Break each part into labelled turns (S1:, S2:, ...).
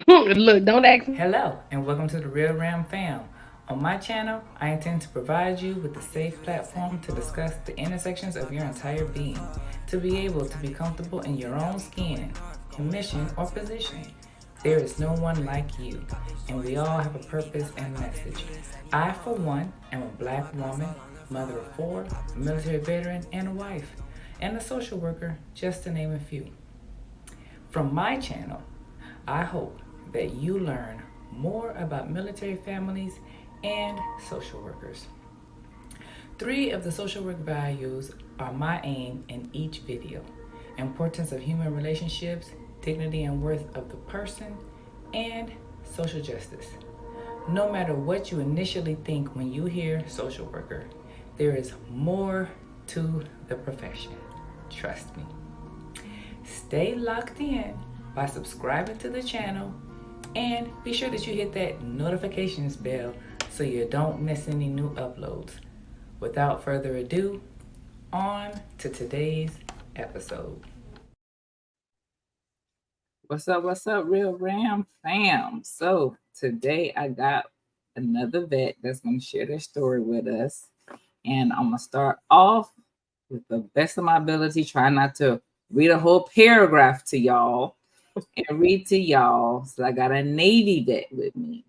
S1: Look, don't ask me.
S2: Hello, and welcome to the RealRam fam. On my channel, I intend to provide you with a safe platform to discuss the intersections of your entire being, to be able to be comfortable in your own skin, in mission or position. There is no one like you, and we all have a purpose and message. I, for one, am a black woman, mother of four, a military veteran, and a wife, and a social worker, just to name a few. From my channel, I hope that you learn more about military families and social workers. Three of the social work values are my aim in each video: importance of human relationships, dignity and worth of the person, and social justice. No matter what you initially think when you hear social worker, there is more to the profession. Trust me. Stay locked in by subscribing to the channel and be sure that you hit that notifications bell so you don't miss any new uploads. Without further ado, on to today's episode. What's up, Real Ram fam? So today I got another vet that's going to share their story with us. And I'm going to start off with the best of my ability, try not to read a whole paragraph to y'all and read to y'all. So I got a Navy vet with me.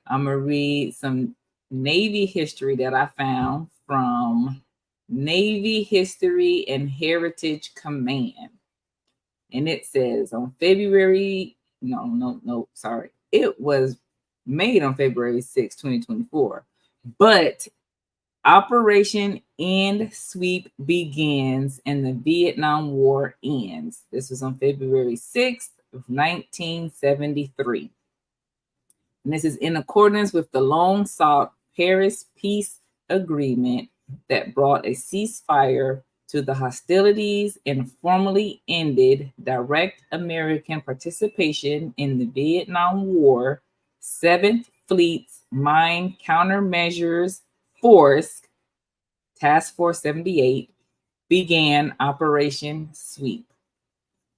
S2: I'm going to read some Navy history that I found from Navy History and Heritage Command. And it says on February, sorry. It was made on February 6, 2024. But Operation End Sweep begins and the Vietnam War ends. This was on February 6th of 1973. And this is in accordance with the long sought Paris Peace Agreement that brought a ceasefire to the hostilities and formally ended direct American participation in the Vietnam War. 7th Fleet's Mine Countermeasures Force, Task Force 78, began Operation Sweep.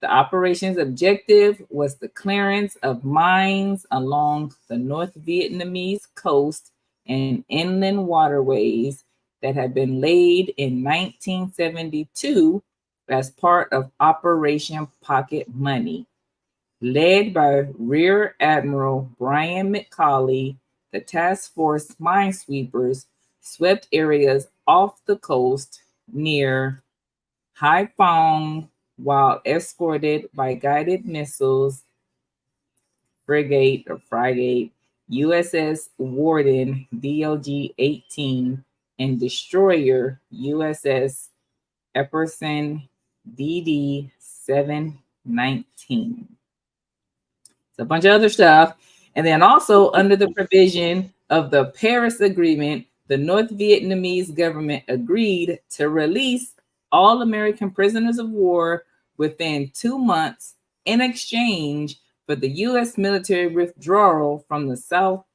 S2: The operation's objective was the clearance of mines along the North Vietnamese coast and inland waterways that had been laid in 1972 as part of Operation Pocket Money. Led by Rear Admiral Brian McCauley, the task force minesweepers swept areas off the coast near Haiphong while escorted by guided missiles frigate USS Warden DLG-18 and destroyer USS Epperson DD-719. It's a bunch of other stuff. And then also under the provision of the Paris Agreement, the North Vietnamese government agreed to release all American prisoners of war within 2 months in exchange for the U.S. military withdrawal from South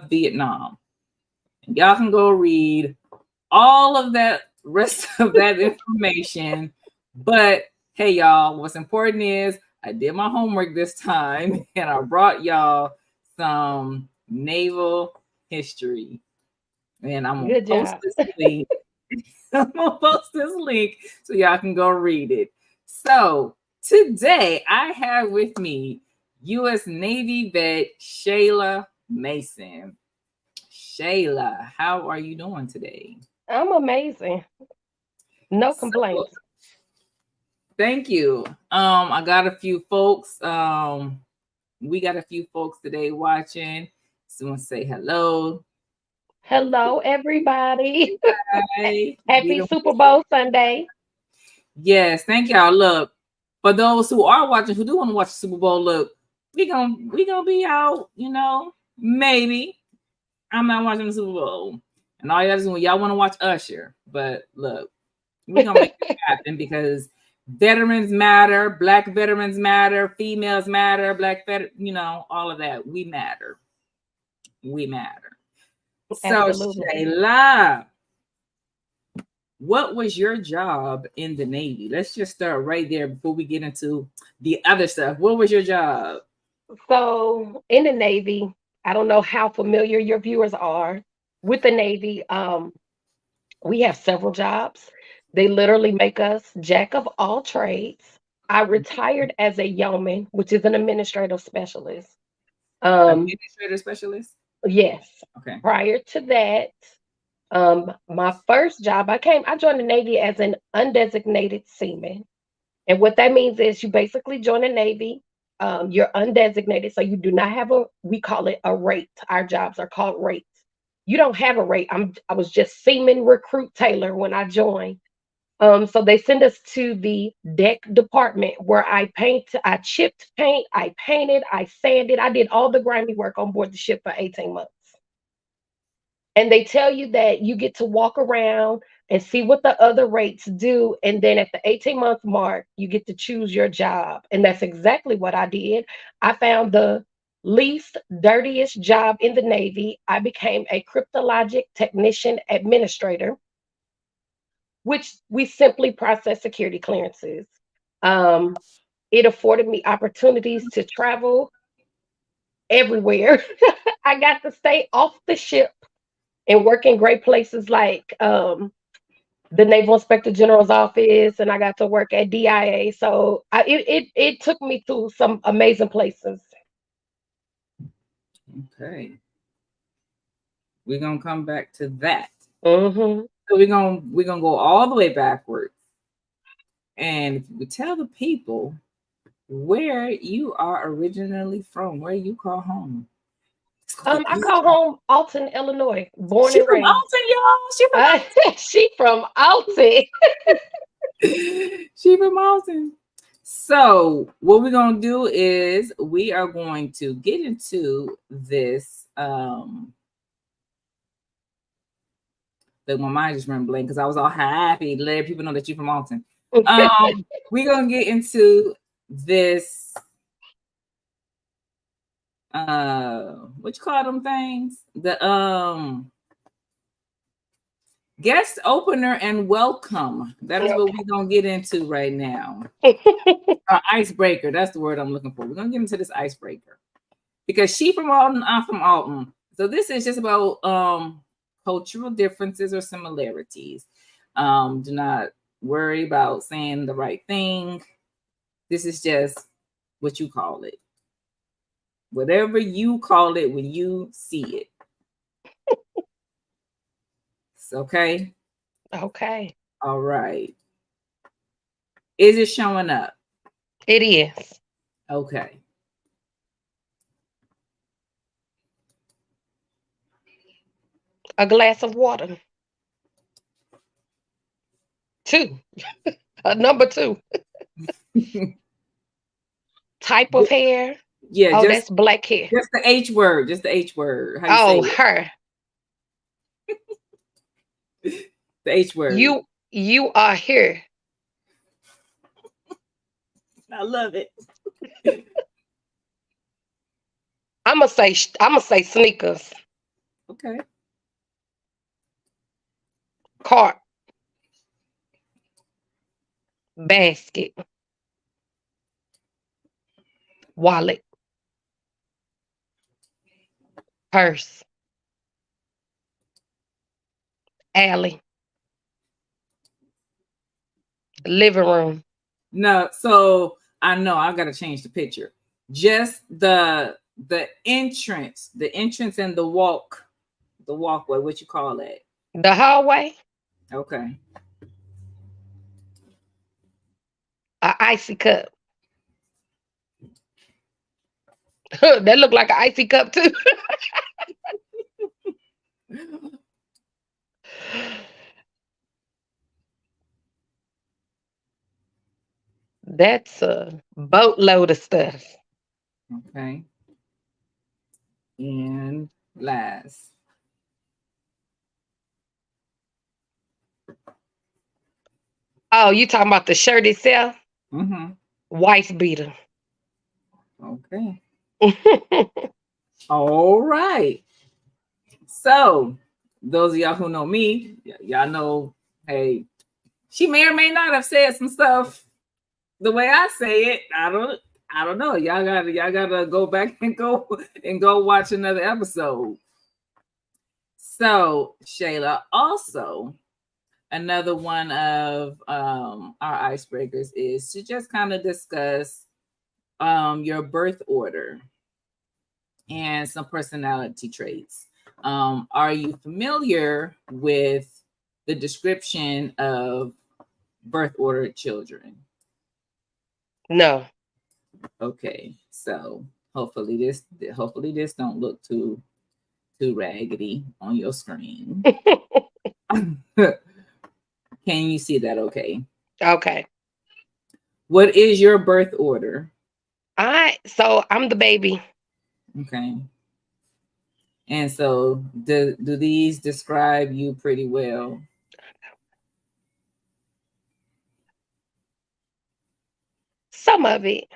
S2: Vietnam. And y'all can go read all of that rest of that information. But hey, y'all, what's important is I did my homework this time and I brought y'all some naval history. And I'm gonna post this link. I'm gonna post this link so y'all can go read it. So today I have with me U.S. Navy vet Shala Mason. Shala, how are you doing today?
S1: I'm amazing. No
S2: So,
S1: complaints.
S2: thank you. I got a few folks. We got a few folks today watching. Someone say hello.
S1: Hello, everybody.
S2: Hi.
S1: Happy Super Bowl Sunday.
S2: Yes, thank y'all. Look, for those who are watching, who do want to watch the Super Bowl, look, we gonna be out. Maybe I'm not watching the Super Bowl, and all y'all just y'all want to watch Usher. But look, we're gonna make it happen because veterans matter, black veterans matter, females matter, all of that. We matter. We matter. So
S1: Absolutely.
S2: Shayla, what was your job in the Navy? Let's just start right there before we get into the other stuff. What was your job?
S1: So in the Navy, I don't know how familiar your viewers are with the Navy. We have several jobs. They literally make us jack of all trades. I retired as a yeoman, which is an administrative specialist. Um,
S2: Administrator specialist.
S1: yes.
S2: Okay.
S1: Prior to that, my first job, I joined the Navy as an undesignated seaman. And what that means is you basically join the Navy. You're undesignated, so you do not have we call it a rate. Our jobs are called rates. You don't have a rate. I was just seaman recruit Taylor when I joined. So they send us to the deck department where I chipped paint, I painted, I sanded, I did all the grimy work on board the ship for 18 months. And they tell you that you get to walk around and see what the other rates do. And then at the 18-month mark, you get to choose your job. And that's exactly what I did. I found the least dirtiest job in the Navy. I became a cryptologic technician administrator, which we simply process security clearances. Um, it afforded me opportunities to travel everywhere. I got to stay off the ship and work in great places like the Naval Inspector General's office, and I got to work at DIA. So it took me to some amazing places.
S2: Okay. We're gonna come back to that.
S1: Hmm.
S2: So we're gonna go all the way backwards. And if you could tell the people where you are originally from, where you call home.
S1: I call home Alton, Illinois, born
S2: She
S1: and
S2: from
S1: raised.
S2: Alton, y'all. She from
S1: She from Alton.
S2: she from Alton. So what we're gonna do is we are going to get into this. Like my mind just went blank because I was all happy to let people know that you're from Alton. We're gonna get into this. What you call them things? The guest opener and welcome. That is what we're gonna get into right now. Icebreaker. That's the word I'm looking for. We're gonna get into this icebreaker because she from Alton, I'm from Alton. So this is just about cultural differences or similarities. Do not worry about saying the right thing. This is just what you call it. Whatever you call it when you see it. It's okay.
S1: Okay.
S2: All right. Is it showing up?
S1: It is.
S2: Okay.
S1: A glass of water. Two. Number two. Type of hair.
S2: Yeah,
S1: Oh, that's black hair.
S2: just the H word. Just the H word. How you
S1: Oh,
S2: say
S1: her.
S2: it? The H word.
S1: You are here.
S2: I love it.
S1: I'm gonna say sneakers.
S2: Okay.
S1: Cart. Basket. Wallet. Purse. Alley. Living room.
S2: No, so I know I gotta change the picture. Just the entrance and the walkway. What you call that?
S1: The hallway.
S2: Okay.
S1: A icy cup. That look like an icy cup too. That's a boatload of stuff.
S2: Okay. And last.
S1: Oh, you talking about the shirt itself?
S2: Mm-hmm.
S1: Wife beater.
S2: Okay. All right. So those of y'all who know me, y'all know, hey, she may or may not have said some stuff the way I say it. I don't know. Y'all gotta go back and go watch another episode. So Shayla, also another one of our icebreakers is to just kind of discuss your birth order and some personality traits. Are you familiar with the description of birth ordered children?
S1: No.
S2: Okay, so hopefully this don't look too raggedy on your screen. Can you see that okay?
S1: Okay.
S2: What is your birth order?
S1: So I'm the baby.
S2: Okay. And so do these describe you pretty well?
S1: Some of it.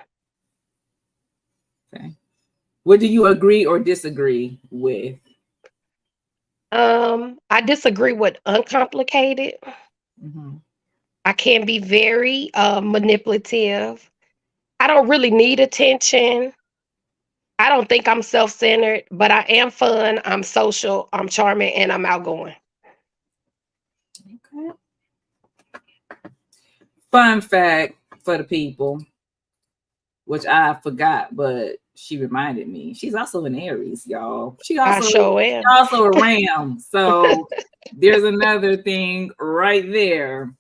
S2: Okay. What do you agree or disagree with?
S1: I disagree with uncomplicated.
S2: Mm-hmm.
S1: I can be very manipulative. I don't really need attention. I don't think I'm self-centered, but I am fun. I'm social. I'm charming, and I'm outgoing.
S2: Okay. Fun fact for the people, which I forgot, but she reminded me. She's also an Aries, y'all. She
S1: I
S2: also
S1: sure am.
S2: a Ram. So there's another thing right there.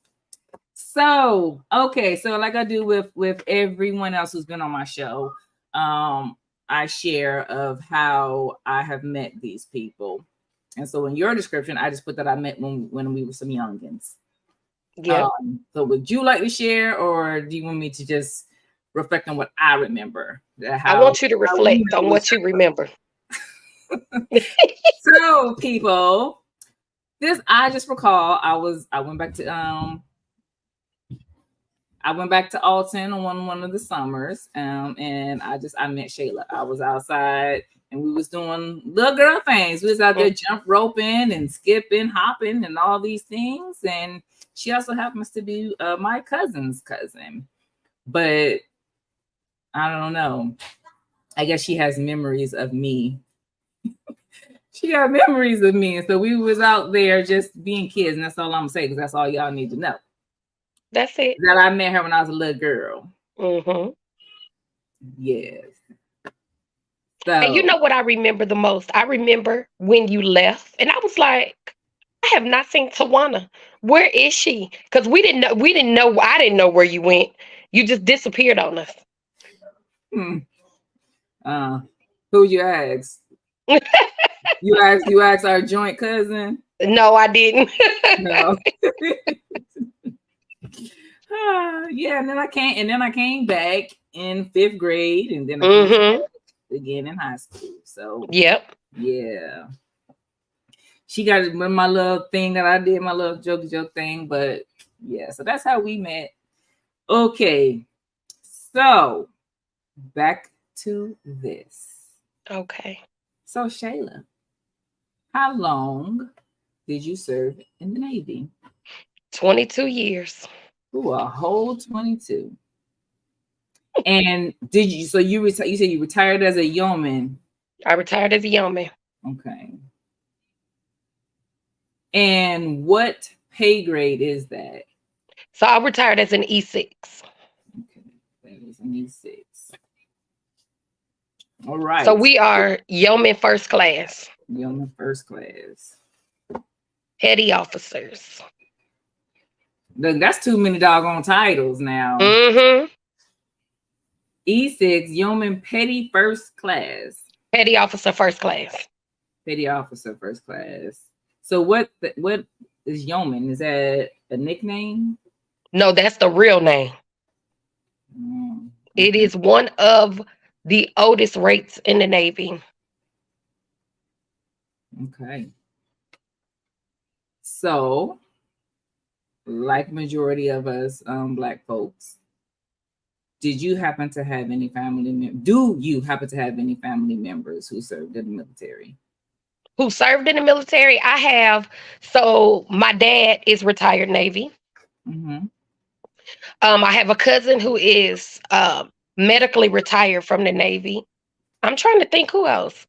S2: So okay, so like I do with everyone else who's been on my show, I share of how I have met these people. And so in your description, I just put that I met when we were some youngins.
S1: Yep.
S2: So would you like to share, or do you want me to just reflect on what I remember?
S1: I want you to reflect on what you remember.
S2: So people, this I just recall I went back to Alton on one of the summers, and I met Shayla. I was outside and we was doing little girl things. We was out there jump roping and skipping, hopping, and all these things. And she also happens to be my cousin's cousin, but I don't know. I guess she has memories of me. She got memories of me, and so we was out there just being kids, and that's all I'm gonna say because that's all y'all need to know.
S1: That's it.
S2: That I met her when I was a little girl.
S1: Mm-hmm.
S2: Yes. So,
S1: and you know what I remember the most? I remember when you left, and I was like, I have not seen Tawana. Where is she? Because we didn't know. I didn't know where you went. You just disappeared on us.
S2: Who you asked? You asked our joint cousin?
S1: No, I didn't.
S2: No. Yeah, and then I came back in 5th grade, and then I came back again in high school. So
S1: yep.
S2: Yeah. She got my little thing that I did, my little joke thing, but yeah, so that's how we met. Okay. So back to this.
S1: Okay.
S2: So Shayla, how long did you serve in the Navy?
S1: 22 years.
S2: Ooh, a whole 22. And did you? So you said you retired as a yeoman.
S1: I retired as a yeoman.
S2: Okay. And what pay grade is that?
S1: So I retired as an E6.
S2: Okay, that is an E6. All right.
S1: So we are yeoman first class.
S2: Yeoman first class.
S1: Petty officers.
S2: Look, that's too many doggone titles now.
S1: Mm-hmm.
S2: E6, yeoman petty first class.
S1: Petty officer first class.
S2: Petty officer first class. So what is yeoman? Is that a nickname?
S1: No, that's the real name.
S2: Okay.
S1: It is one of the oldest rates in the Navy.
S2: Okay. So, like majority of us Black folks, did you happen to have any family members? Do you happen to have any family members who served in the military?
S1: Who served in the military? I have. So my dad is retired Navy.
S2: Mm-hmm.
S1: I have a cousin who is medically retired from the Navy. I'm trying to think who else.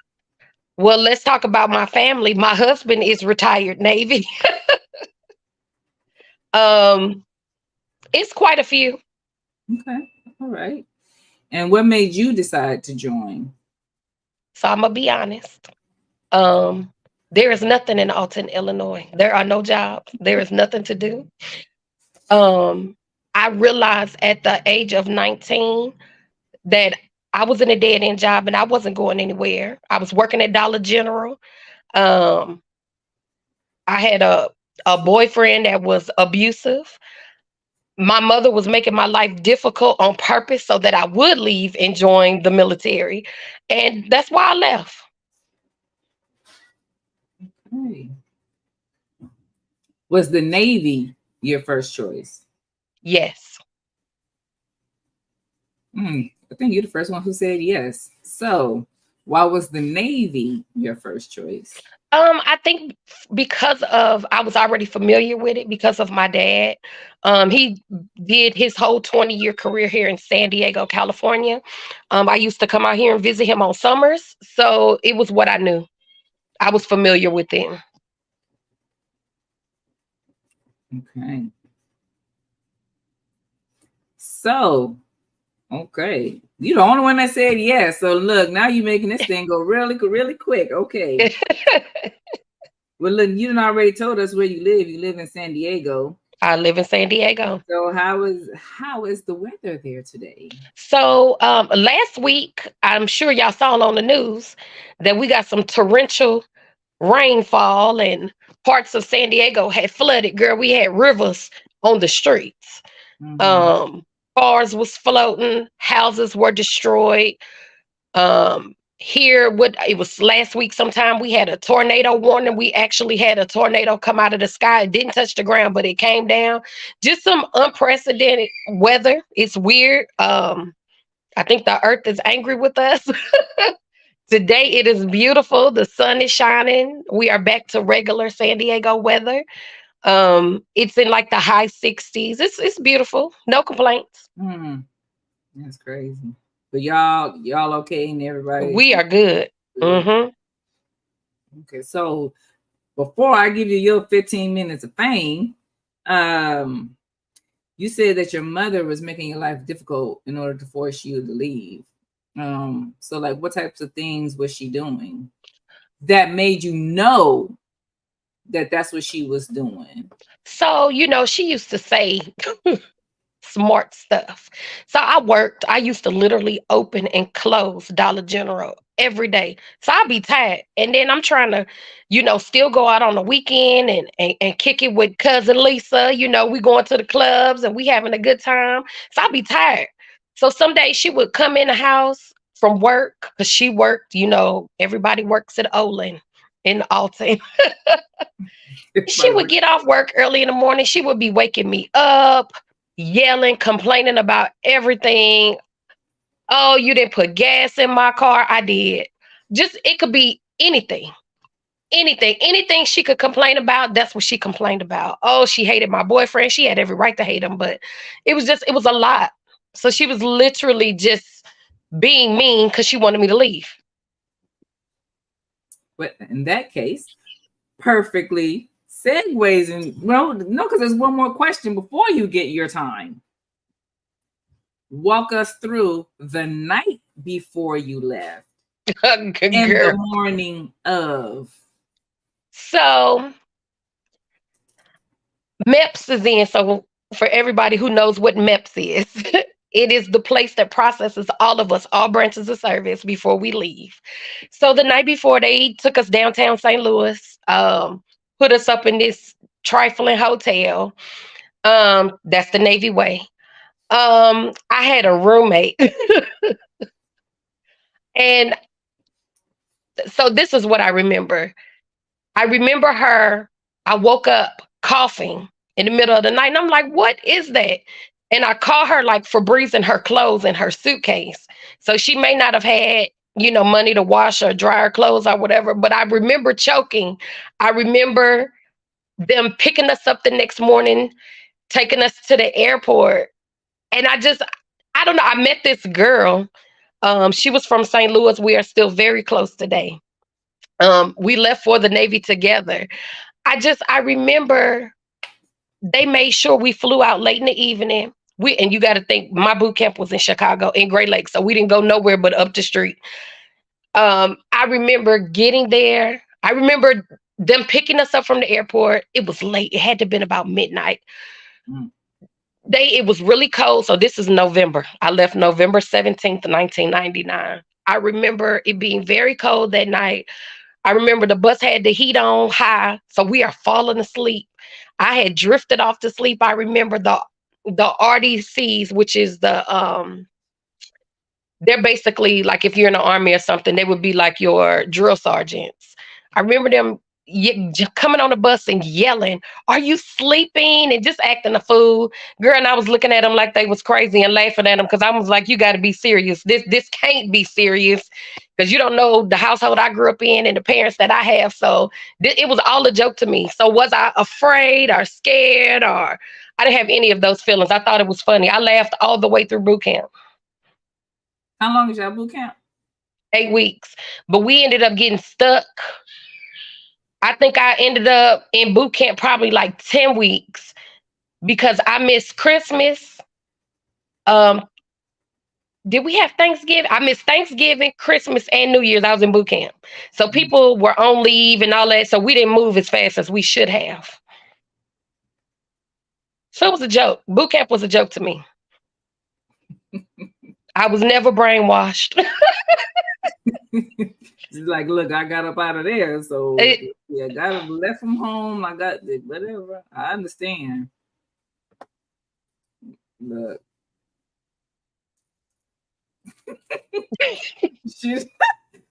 S1: Well, let's talk about my family. My husband is retired Navy. um, it's quite a few.
S2: Okay. All right. And what made you decide to join?
S1: So I'm gonna be honest. Um, there is nothing in Alton, Illinois. There are no jobs. There is nothing to do. Um, I realized at the age of 19 that I was in a dead end job and I wasn't going anywhere. I was working at Dollar General. Um, I had a boyfriend that was abusive. My mother was making my life difficult on purpose so that I would leave and join the military. And that's why I left.
S2: Hey. Was the Navy your first choice?
S1: Yes.
S2: I think you're the first one who said yes. So, why was the Navy your first choice?
S1: I think because of I was already familiar with it because of my dad. He did his whole 20-year career here in San Diego, California. I used to come out here and visit him on summers, so it was what I knew. I was familiar with it.
S2: Okay. So, okay. You're the only one that said yes. So look, now you're making this thing go really, really quick. Okay. Well, look, you done already told us where you live. You live in San Diego.
S1: I live in San Diego.
S2: So how is the weather there today?
S1: So last week, I'm sure y'all saw on the news that we got some torrential rainfall and parts of San Diego had flooded. Girl, we had rivers on the streets.
S2: Mhm.
S1: Um, cars was floating, houses were destroyed. Here, what it was last week sometime, we had a tornado warning. We actually had a tornado come out of the sky. It didn't touch the ground, but it came down. Just some unprecedented weather. It's weird. I think the earth is angry with us. Today it is beautiful. The sun is shining. We are back to regular San Diego weather. It's in like the high 60s. It's beautiful. No complaints.
S2: Hmm. That's crazy. But y'all okay and everybody
S1: We are good.
S2: good.
S1: Hmm.
S2: Okay, so before I give you your 15 minutes of fame, um, you said that your mother was making your life difficult in order to force you to leave. So like what types of things was she doing that made you know that that's what she was doing?
S1: So, she used to say smart stuff. So I worked. I used to literally open and close Dollar General every day. So I'd be tired. And then I'm trying to, still go out on the weekend and kick it with cousin Lisa. We going to the clubs and we having a good time. So I'd be tired. So some days she would come in the house from work because she worked, everybody works at Olin in Alton. She would get off work early in the morning. She would be waking me up, yelling, complaining about everything. Oh, you didn't put gas in my car. I did. Just it could be anything. Anything she could complain about, that's what she complained about. Oh, she hated my boyfriend. She had every right to hate him, but it was a lot. So she was literally just being mean because she wanted me to leave.
S2: But in that case, perfectly segues and well, no, because there's one more question before you get your time. Walk us through the night before you left and the
S1: Girl.
S2: morning of.
S1: So MEPS is in. So for everybody who knows what MEPS is, it is the place that processes all of us, all branches of service before we leave. So the night before, they took us downtown St. Louis, put us up in this trifling hotel. That's the Navy way. I had a roommate, and so this is what I remember. I remember her. I woke up coughing in the middle of the night, and I'm like, "What is that?" And I caught her like Febreze in her clothes in her suitcase. So she may not have had, money to wash or dry her clothes or whatever. But I remember choking. I remember them picking us up the next morning, taking us to the airport, and I don't know. I met this girl. She was from St. Louis. We are still very close today. We left for the Navy together. I remember they made sure we flew out late in the evening. And you got to think, my boot camp was in Chicago, in Great Lakes, so we didn't go nowhere but up the street. I remember getting there. I remember them picking us up from the airport. It was late. It had to have been about midnight.
S2: Mm.
S1: It was really cold. So this is November. I left November 17th, 1999. I remember it being very cold that night. I remember the bus had the heat on high, so we are falling asleep. I had drifted off to sleep. I remember the RDCs, which is they're basically like if you're in the army or something, they would be like your drill sergeants. I remember them coming on the bus and yelling, "Are you sleeping?" and just acting a fool. Girl, and I was looking at them like they was crazy and laughing at them because I was like, "You got to be serious. This can't be serious." Because you don't know the household I grew up in and the parents that I have. So it was all a joke to me. So was I afraid or scared or I didn't have any of those feelings. I thought it was funny. I laughed all the way through boot camp.
S2: How long is your boot camp?
S1: 8 weeks. But we ended up getting stuck. I think I ended up in boot camp probably like 10 weeks because I missed Christmas. Um, did we have Thanksgiving? I missed Thanksgiving, Christmas, and New Year's. I was in boot camp. So people were on leave and all that. So we didn't move as fast as we should have. So it was a joke. Boot camp was a joke to me. I was never brainwashed.
S2: She's like, look, I got up out of there. So yeah, got left from home. I got whatever. I understand. Look. She's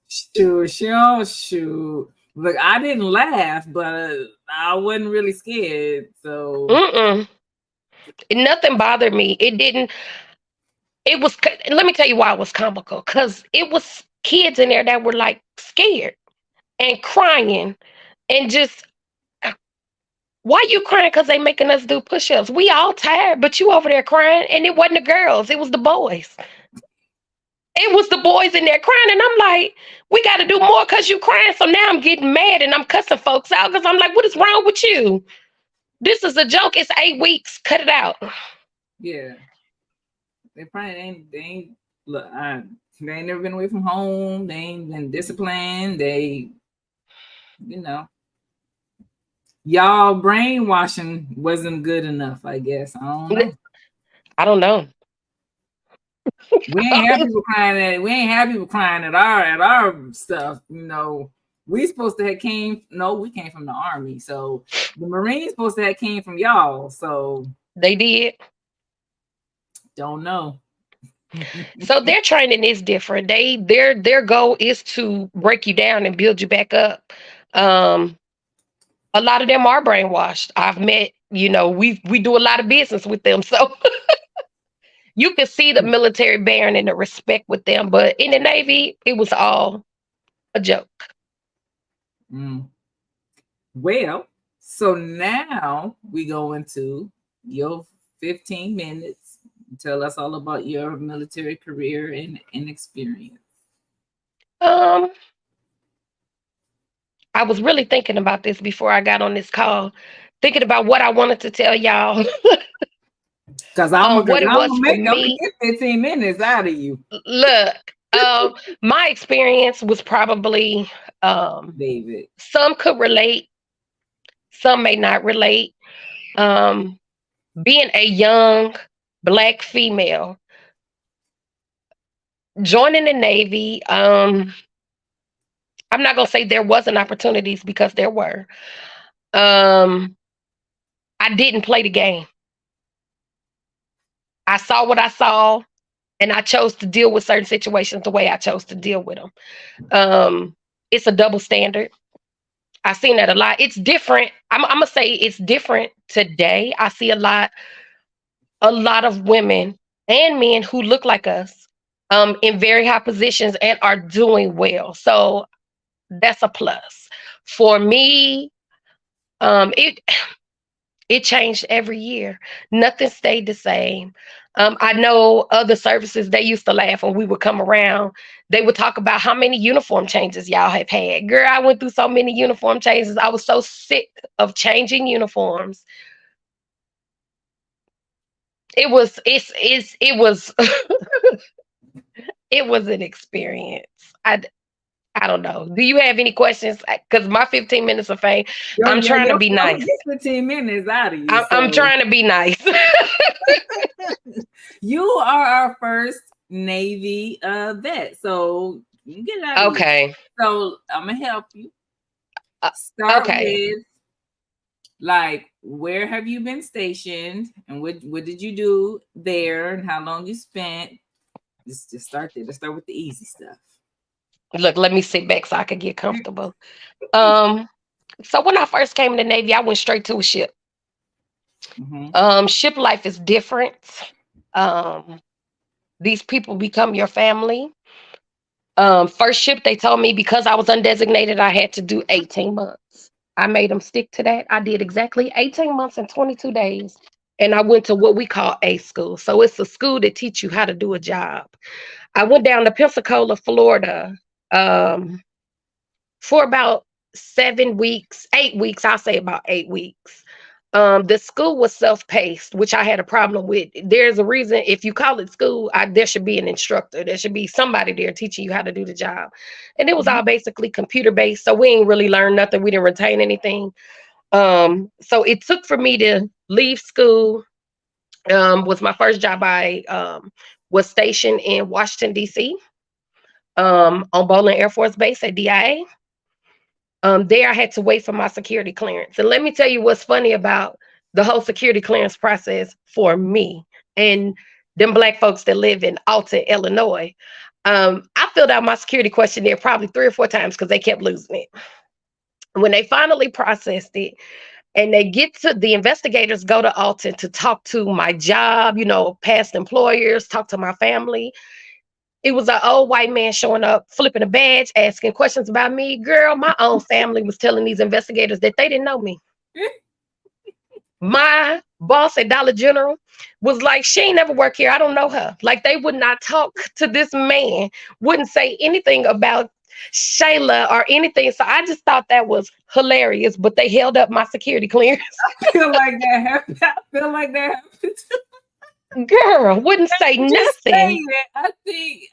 S2: shoot. Look, I didn't laugh, but I wasn't really scared. So
S1: nothing bothered me. It didn't. It was. Let me tell you why it was comical. Because it was kids in there that were like scared and crying and just. Why you crying? Because they making us do push-ups. We all tired, but you over there crying, and it wasn't the girls. It was the boys. It was the boys in there crying, and I'm like, we got to do more because you crying. So now I'm getting mad and I'm cussing folks out because I'm like, what is wrong with you? This is a joke. It's 8 weeks. Cut it out.
S2: Yeah, they probably ain't. They ain't. Look, they ain't never been away from home. They ain't been disciplined. They, y'all brainwashing wasn't good enough. I guess
S1: I don't know.
S2: We ain't have people crying at. We ain't have people crying at our stuff. We supposed to have came. No, we came from the Army. So the Marines supposed to have came from y'all. So
S1: they did.
S2: Don't know.
S1: So their training is different. Their goal is to break you down and build you back up. A lot of them are brainwashed. I've met. We do a lot of business with them. So. You could see the military bearing and the respect with them, but in the Navy, it was all a joke.
S2: Well, so now we go into your 15 minutes. Tell us all about your military career and experience.
S1: I was really thinking about this before I got on this call, thinking about what I wanted to tell y'all.
S2: Because I'm
S1: what it was
S2: I'm
S1: for
S2: gonna
S1: me.
S2: get 15 minutes out of you.
S1: Look, my experience was probably
S2: David.
S1: Some could relate, some may not relate. Being a young Black female, joining the Navy, I'm not gonna say there wasn't opportunities because there were. I didn't play the game. I saw what I saw, and I chose to deal with certain situations the way I chose to deal with them. It's a double standard. I've seen that a lot. It's different. I'm gonna say it's different today. I see a lot of women and men who look like us, in very high positions and are doing well. So that's a plus. For me, it changed every year. Nothing stayed the same. I know other services, they used to laugh when we would come around. They would talk about how many uniform changes y'all have had. Girl, I went through so many uniform changes. I was so sick of changing uniforms. It was it was an experience. I don't know. Do you have any questions? Because my 15 minutes of fame, I'm trying to be
S2: I'm gonna
S1: nice.
S2: get 15 minutes out of you.
S1: I'm trying to be nice.
S2: You are our first Navy vet, so you can get it out of you.
S1: Okay.
S2: So I'm gonna help you.
S1: Uh,
S2: Start
S1: okay.
S2: with like where have you been stationed and what did you do there and how long you spent? Just start there. Let's start with the easy stuff.
S1: Look, let me sit back so I can get comfortable. Um, so when I first came in the Navy, I went straight to a ship. Ship life is different. Um, these people become your family. First ship, they told me because I was undesignated, I had to do 18 months. I made them stick to that. I did exactly 18 months and 22 days. And I went to what we call A school. So it's a school that teach you how to do a job. I went down to Pensacola, Florida, um, for about 7 weeks, 8 weeks. I'll say about 8 weeks. The school was self-paced, which I had a problem with. There's a reason if you call it school, there should be an instructor. There should be somebody there teaching you how to do the job. And it was all basically computer-based, so we didn't really learn nothing. We didn't retain anything. So it took for me to leave school. Was my first job. I was stationed in Washington, D.C., on Bowling Air Force Base at DIA. There I had to wait for my security clearance. And let me tell you what's funny about the whole security clearance process for me and them Black folks that live in Alton, Illinois. I filled out my security questionnaire probably 3 or 4 times because they kept losing it. When they finally processed it and they get to the investigators go to Alton to talk to my job, past employers, talk to my family. It was an old white man showing up, flipping a badge, asking questions about me. Girl, my own family was telling these investigators that they didn't know me. My boss at Dollar General was like, she ain't never worked here. I don't know her. Like, they would not talk to this man, wouldn't say anything about Shayla or anything. So I just thought that was hilarious, but they held up my security clearance.
S2: I feel like that happened. I feel like that happened too.
S1: Girl, wouldn't say nothing.
S2: I think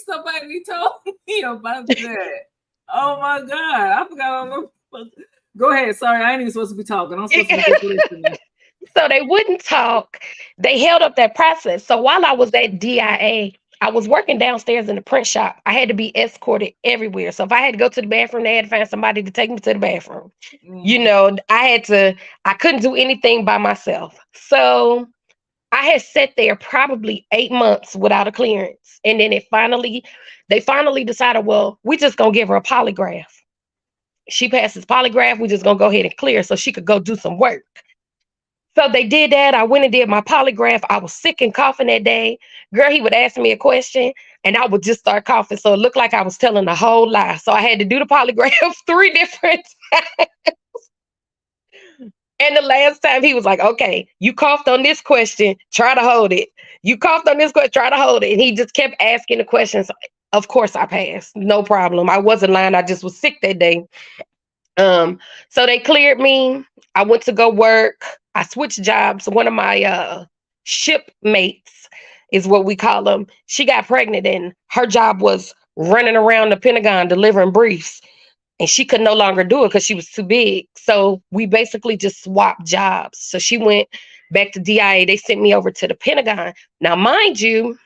S2: somebody told me about that. Oh my God. I forgot. Go ahead. Sorry, I ain't even supposed to be talking. I'm supposed to be listening.
S1: So they wouldn't talk. They held up that process. So while I was at DIA, I was working downstairs in the print shop. I had to be escorted everywhere. So if I had to go to the bathroom, they had to find somebody to take me to the bathroom. I couldn't do anything by myself. So I had sat there probably 8 months without a clearance. And then they finally decided, well, we just gonna give her a polygraph. She passes polygraph, we just gonna go ahead and clear so she could go do some work. So they did that. I went and did my polygraph. I was sick and coughing that day. Girl, he would ask me a question and I would just start coughing. So it looked like I was telling the whole lie. So I had to do the polygraph 3 different times. And the last time he was like, okay, you coughed on this question, try to hold it. You coughed on this question, try to hold it. And he just kept asking the questions. Of course I passed. No problem. I wasn't lying. I just was sick that day. So they cleared me. I went to go work. I switched jobs. One of my shipmates is what we call them. She got pregnant and her job was running around the Pentagon delivering briefs. And she could no longer do it because she was too big. So we basically just swapped jobs. So she went back to DIA. They sent me over to the Pentagon. Now, mind you,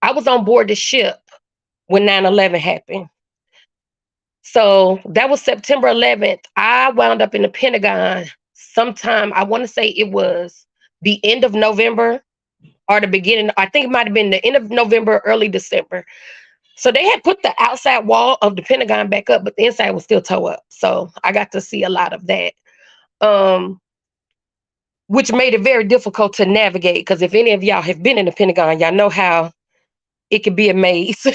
S1: I was on board the ship when 9/11 happened. So that was September 11th. I wound up in the Pentagon sometime, I want to say it was the end of November or the beginning. I think it might have been the end of November, early December. So they had put the outside wall of the Pentagon back up, but the inside was still tore up. So I got to see a lot of that, which made it very difficult to navigate. Because if any of y'all have been in the Pentagon, y'all know how it could be a maze.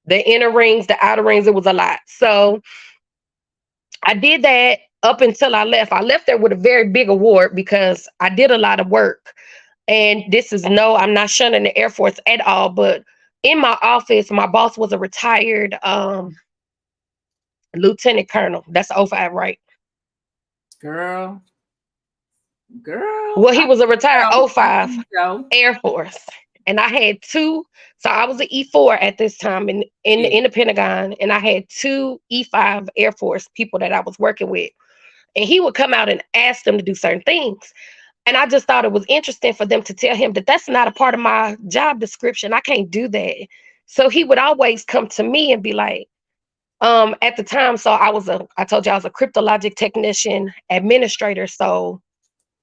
S1: The inner rings, the outer rings, it was a lot. So I did that. up until I left. I left there with a very big award because I did a lot of work. And this is no, I'm not shunning the Air Force at all, but in my office, my boss was a retired lieutenant colonel. That's '05, right?
S2: Girl, girl,
S1: Well, he was a retired
S2: I
S1: '05
S2: think so.
S1: Air Force. And I had two, so I was an E4 at this time
S2: Yeah.
S1: in the Pentagon, and I had two E5 Air Force people that I was working with. And he would come out and ask them to do certain things. And I just thought it was interesting for them to tell him that that's not a part of my job description. I can't do that. So he would always come to me and be like, at the time, so I told you I was a cryptologic technician administrator. So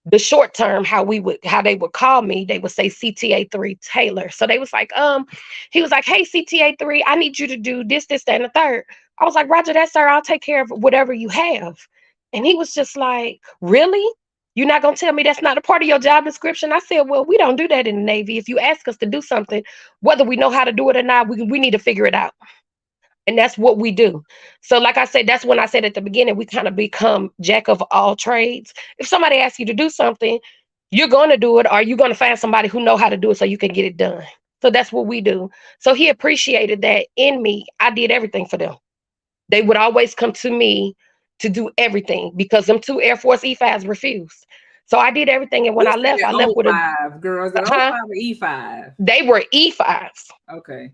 S1: the short term, how they would call me, they would say CTA3 Taylor. So they was like, he was like, hey, CTA3, I need you to do this, this, that, and the third. I was like, Roger that, sir, I'll take care of whatever you have. And he was just like, really? You're not gonna tell me that's not a part of your job description? I said, well, we don't do that in the Navy. If you ask us to do something, whether we know how to do it or not, we need to figure it out. And that's what we do. So, like I said, that's when I said at the beginning, we kind of become jack of all trades. If somebody asks you to do something, you're going to do it, or you're going to find somebody who know how to do it so you can get it done. So that's what we do. So he appreciated that in me. I did everything for them. They would always come to me to do everything because them two Air Force E5s refused. So I did everything. And when
S2: You
S1: I
S2: said
S1: left
S2: oh
S1: with a,
S2: 05, girls. At
S1: huh?
S2: 05 or E5.
S1: They were E5s.
S2: Okay.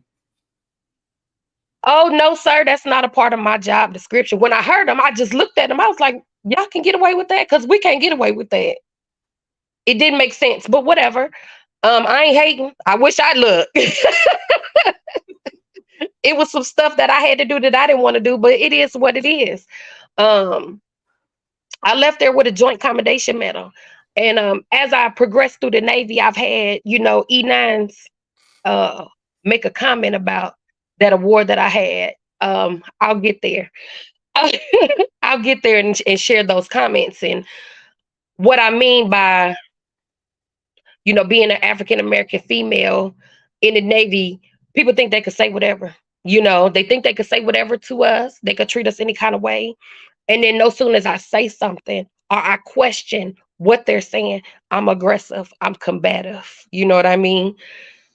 S1: Oh, no, sir, that's not a part of my job description. When I heard them, I just looked at them. I was like, y'all can get away with that? Because we can't get away with that. It didn't make sense, but whatever. I ain't hating. I wish I looked. It was some stuff that I had to do that I didn't want to do, but it is what it is. Um, I left there with a joint commendation medal. And as I progressed through the Navy, I've had, E9s uh, make a comment about that award that I had. I'll get there. I'll get there and share those comments and what I mean by, being an African American female in the Navy. People think they could say whatever. They think they could say whatever to us. They could treat us any kind of way. And then no soon as I say something or I question what they're saying, I'm aggressive. I'm combative. You know what I mean?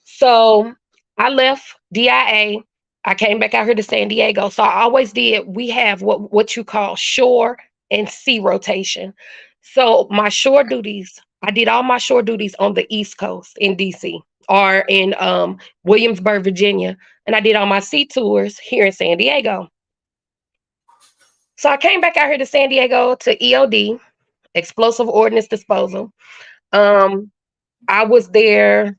S1: So I left DIA. I came back out here to San Diego. So I always did. We have what you call shore and sea rotation. So my shore duties, I did all my shore duties on the East Coast in DC or in Williamsburg, Virginia. And I did all my sea tours here in San Diego. So I came back out here to San Diego to EOD, Explosive Ordnance Disposal. Um, I was there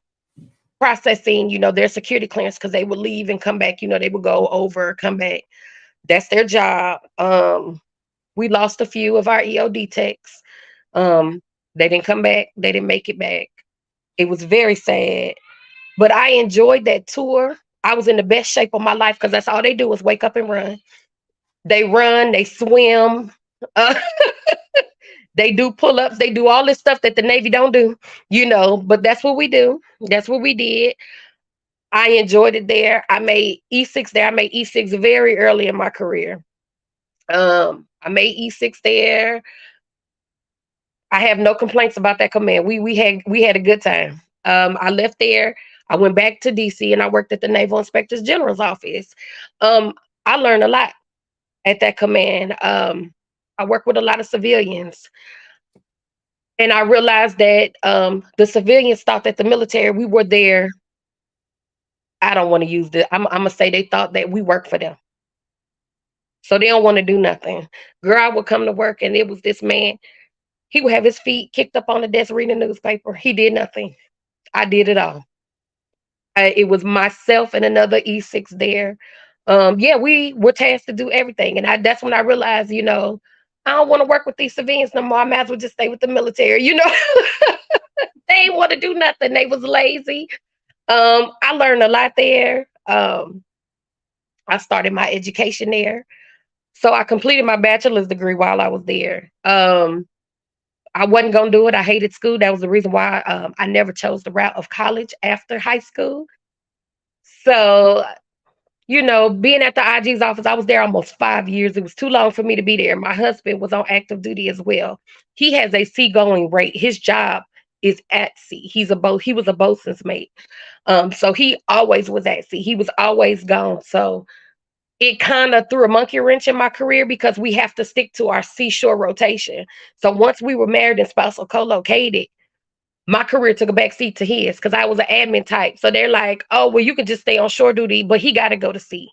S1: processing, their security clearance because they would leave and come back. They would go over, come back. That's their job. We lost a few of our EOD techs. They didn't come back. They didn't make it back. It was very sad, but I enjoyed that tour. I was in the best shape of my life because that's all they do is wake up and run. They run, they swim, uh, they do pull-ups, they do all this stuff that the Navy don't do, but that's what we do. That's what we did. I enjoyed it there. I made E6 there. I made E6 very early in my career. I made E6 there. I have no complaints about that command. We had a good time. I left there. I went back to DC and I worked at the Naval Inspector General's office. I learned a lot at that command. I worked with a lot of civilians. And I realized that the civilians thought that the military, we were there. I don't want to use the, I'm going to say they thought that we worked for them. So they don't want to do nothing. Girl, I would come to work and it was this man. He would have his feet kicked up on the desk reading the newspaper. He did nothing. I did it all. It was myself and another E6 there. Yeah, we were tasked to do everything. And that's when I realized, I don't want to work with these civilians no more. I might as well just stay with the military. They didn't want to do nothing. They was lazy. I learned a lot there. I started my education there. So I completed my bachelor's degree while I was there. I wasn't going to do it. I hated school. That was the reason why I never chose the route of college after high school. So Being at the IG's office, I was there almost 5 years. It was too long for me to be there. My husband was on active duty as well. He has a seagoing rate. His job is at sea. He was a boatswain's mate. So he always was at sea. He was always gone. So it kind of threw a monkey wrench in my career because we have to stick to our seashore rotation. So once we were married and spousal co-located, my career took a backseat to his because I was an admin type. So they're like, oh, well, you can just stay on shore duty, but he got to go to sea.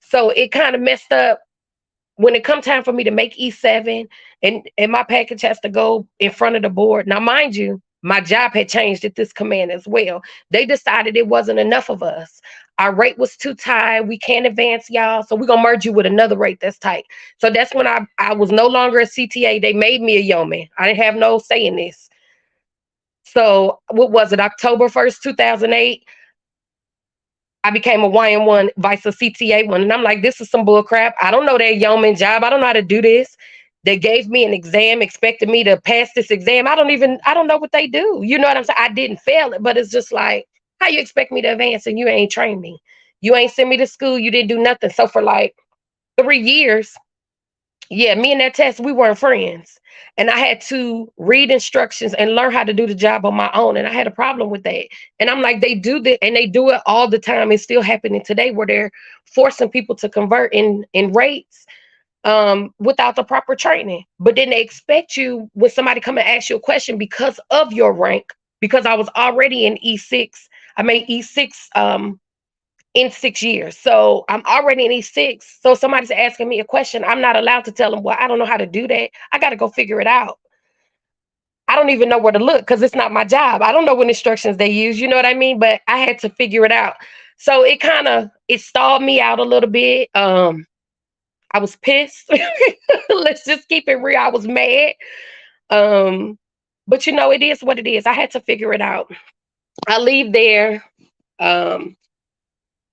S1: So it kind of messed up when it come time for me to make E7 and my package has to go in front of the board. Now, mind you, my job had changed at this command as well. They decided it wasn't enough of us. Our rate was too tight. We can't advance y'all. So we're going to merge you with another rate that's tight. So that's when I was no longer a CTA. They made me a yeoman. I didn't have no say in this. So what was it? October 1st, 2008. I became a YN1 vice a CTA one. And I'm like, this is some bull crap. I don't know that yeoman job. I don't know how to do this. They gave me an exam, expected me to pass this exam. I don't know what they do. You know what I'm saying? I didn't fail it, but it's just like, how you expect me to advance and you ain't trained me? You ain't sent me to school. You didn't do nothing. So for like 3 years, yeah, me and that test, we weren't friends. And I had to read instructions and learn how to do the job on my own. And I had a problem with that. And I'm like, they do that and they do it all the time. It's still happening today where they're forcing people to convert in rates without the proper training. But then they expect you when somebody come and ask you a question because of your rank, because I was already in E6. I made E6 in 6 years. So I'm already in E6. So somebody's asking me a question. I'm not allowed to tell them, well, I don't know how to do that. I got to go figure it out. I don't even know where to look because it's not my job. I don't know what instructions they use. You know what I mean? But I had to figure it out. So it stalled me out a little bit. I was pissed. Let's just keep it real. I was mad. Um, but it is what it is. I had to figure it out. I leave there. Um,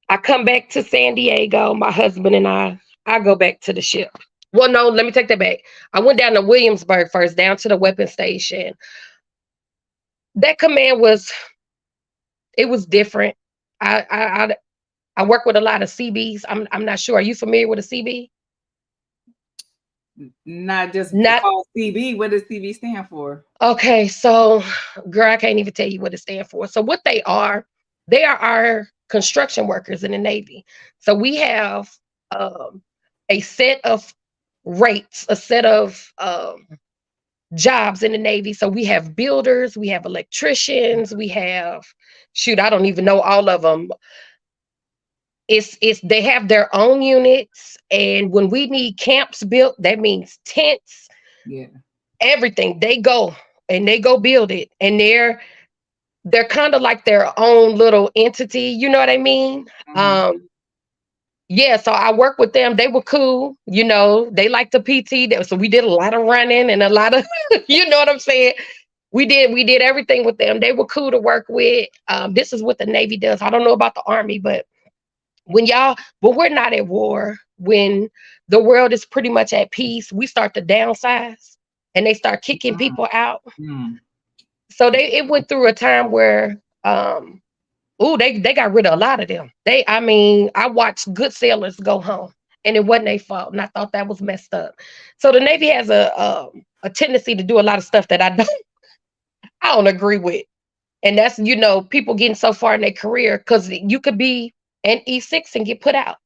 S1: I come back to San Diego, my husband and I go back to the ship. Well, no, let me take that back. I went down to Williamsburg first, down to the weapon station. That command it was different. I I I, I work with a lot of CBs. I'm not sure. Are you familiar with a CB?
S2: Not just
S1: Not
S2: called CB. What does CB stand for?
S1: okay. So, girl, I can't even tell you what it stands for. So, what they are our construction workers in the Navy. So we have um, a set of rates, a set of jobs in the Navy. So we have builders, we have electricians, we have shoot, I don't even know all of them. It's they have their own units, and when we need camps built, that means tents,
S2: Yeah.
S1: everything. They go build it, and they're kind of like their own little entity. You know what I mean?
S2: Mhm.
S1: Um, yeah, so I worked with them. They were cool. They liked the PT. So we did a lot of running and a lot of, you know what I'm saying? We did everything with them. They were cool to work with. This is what the Navy does. I don't know about the Army, but when we're not at war, when the world is pretty much at peace, we start to downsize and they start kicking people out.
S2: Mm.
S1: So it went through a time where they got rid of a lot of them. I mean, I watched good sailors go home, and it wasn't their fault, and I thought that was messed up. So the Navy has a tendency to do a lot of stuff that I don't agree with, and that's people getting so far in their career because you could be an E6 and get put out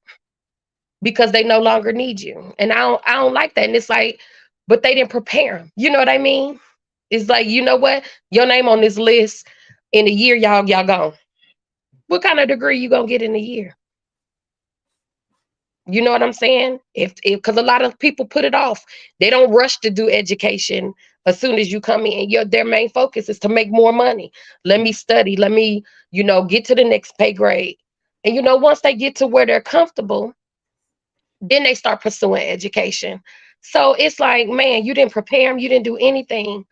S1: because they no longer need you, and I don't like that. And it's like, but they didn't prepare them. You know what I mean? It's like, you know what, your name on this list in a year, y'all gone. What kind of degree you gonna get in a year? You know what I'm saying? If because a lot of people put it off. They don't rush to do education as soon as you come in. Their main focus is to make more money. Let me study. Let me, get to the next pay grade. And once they get to where they're comfortable, then they start pursuing education. So it's like, man, you didn't prepare them. You didn't do anything.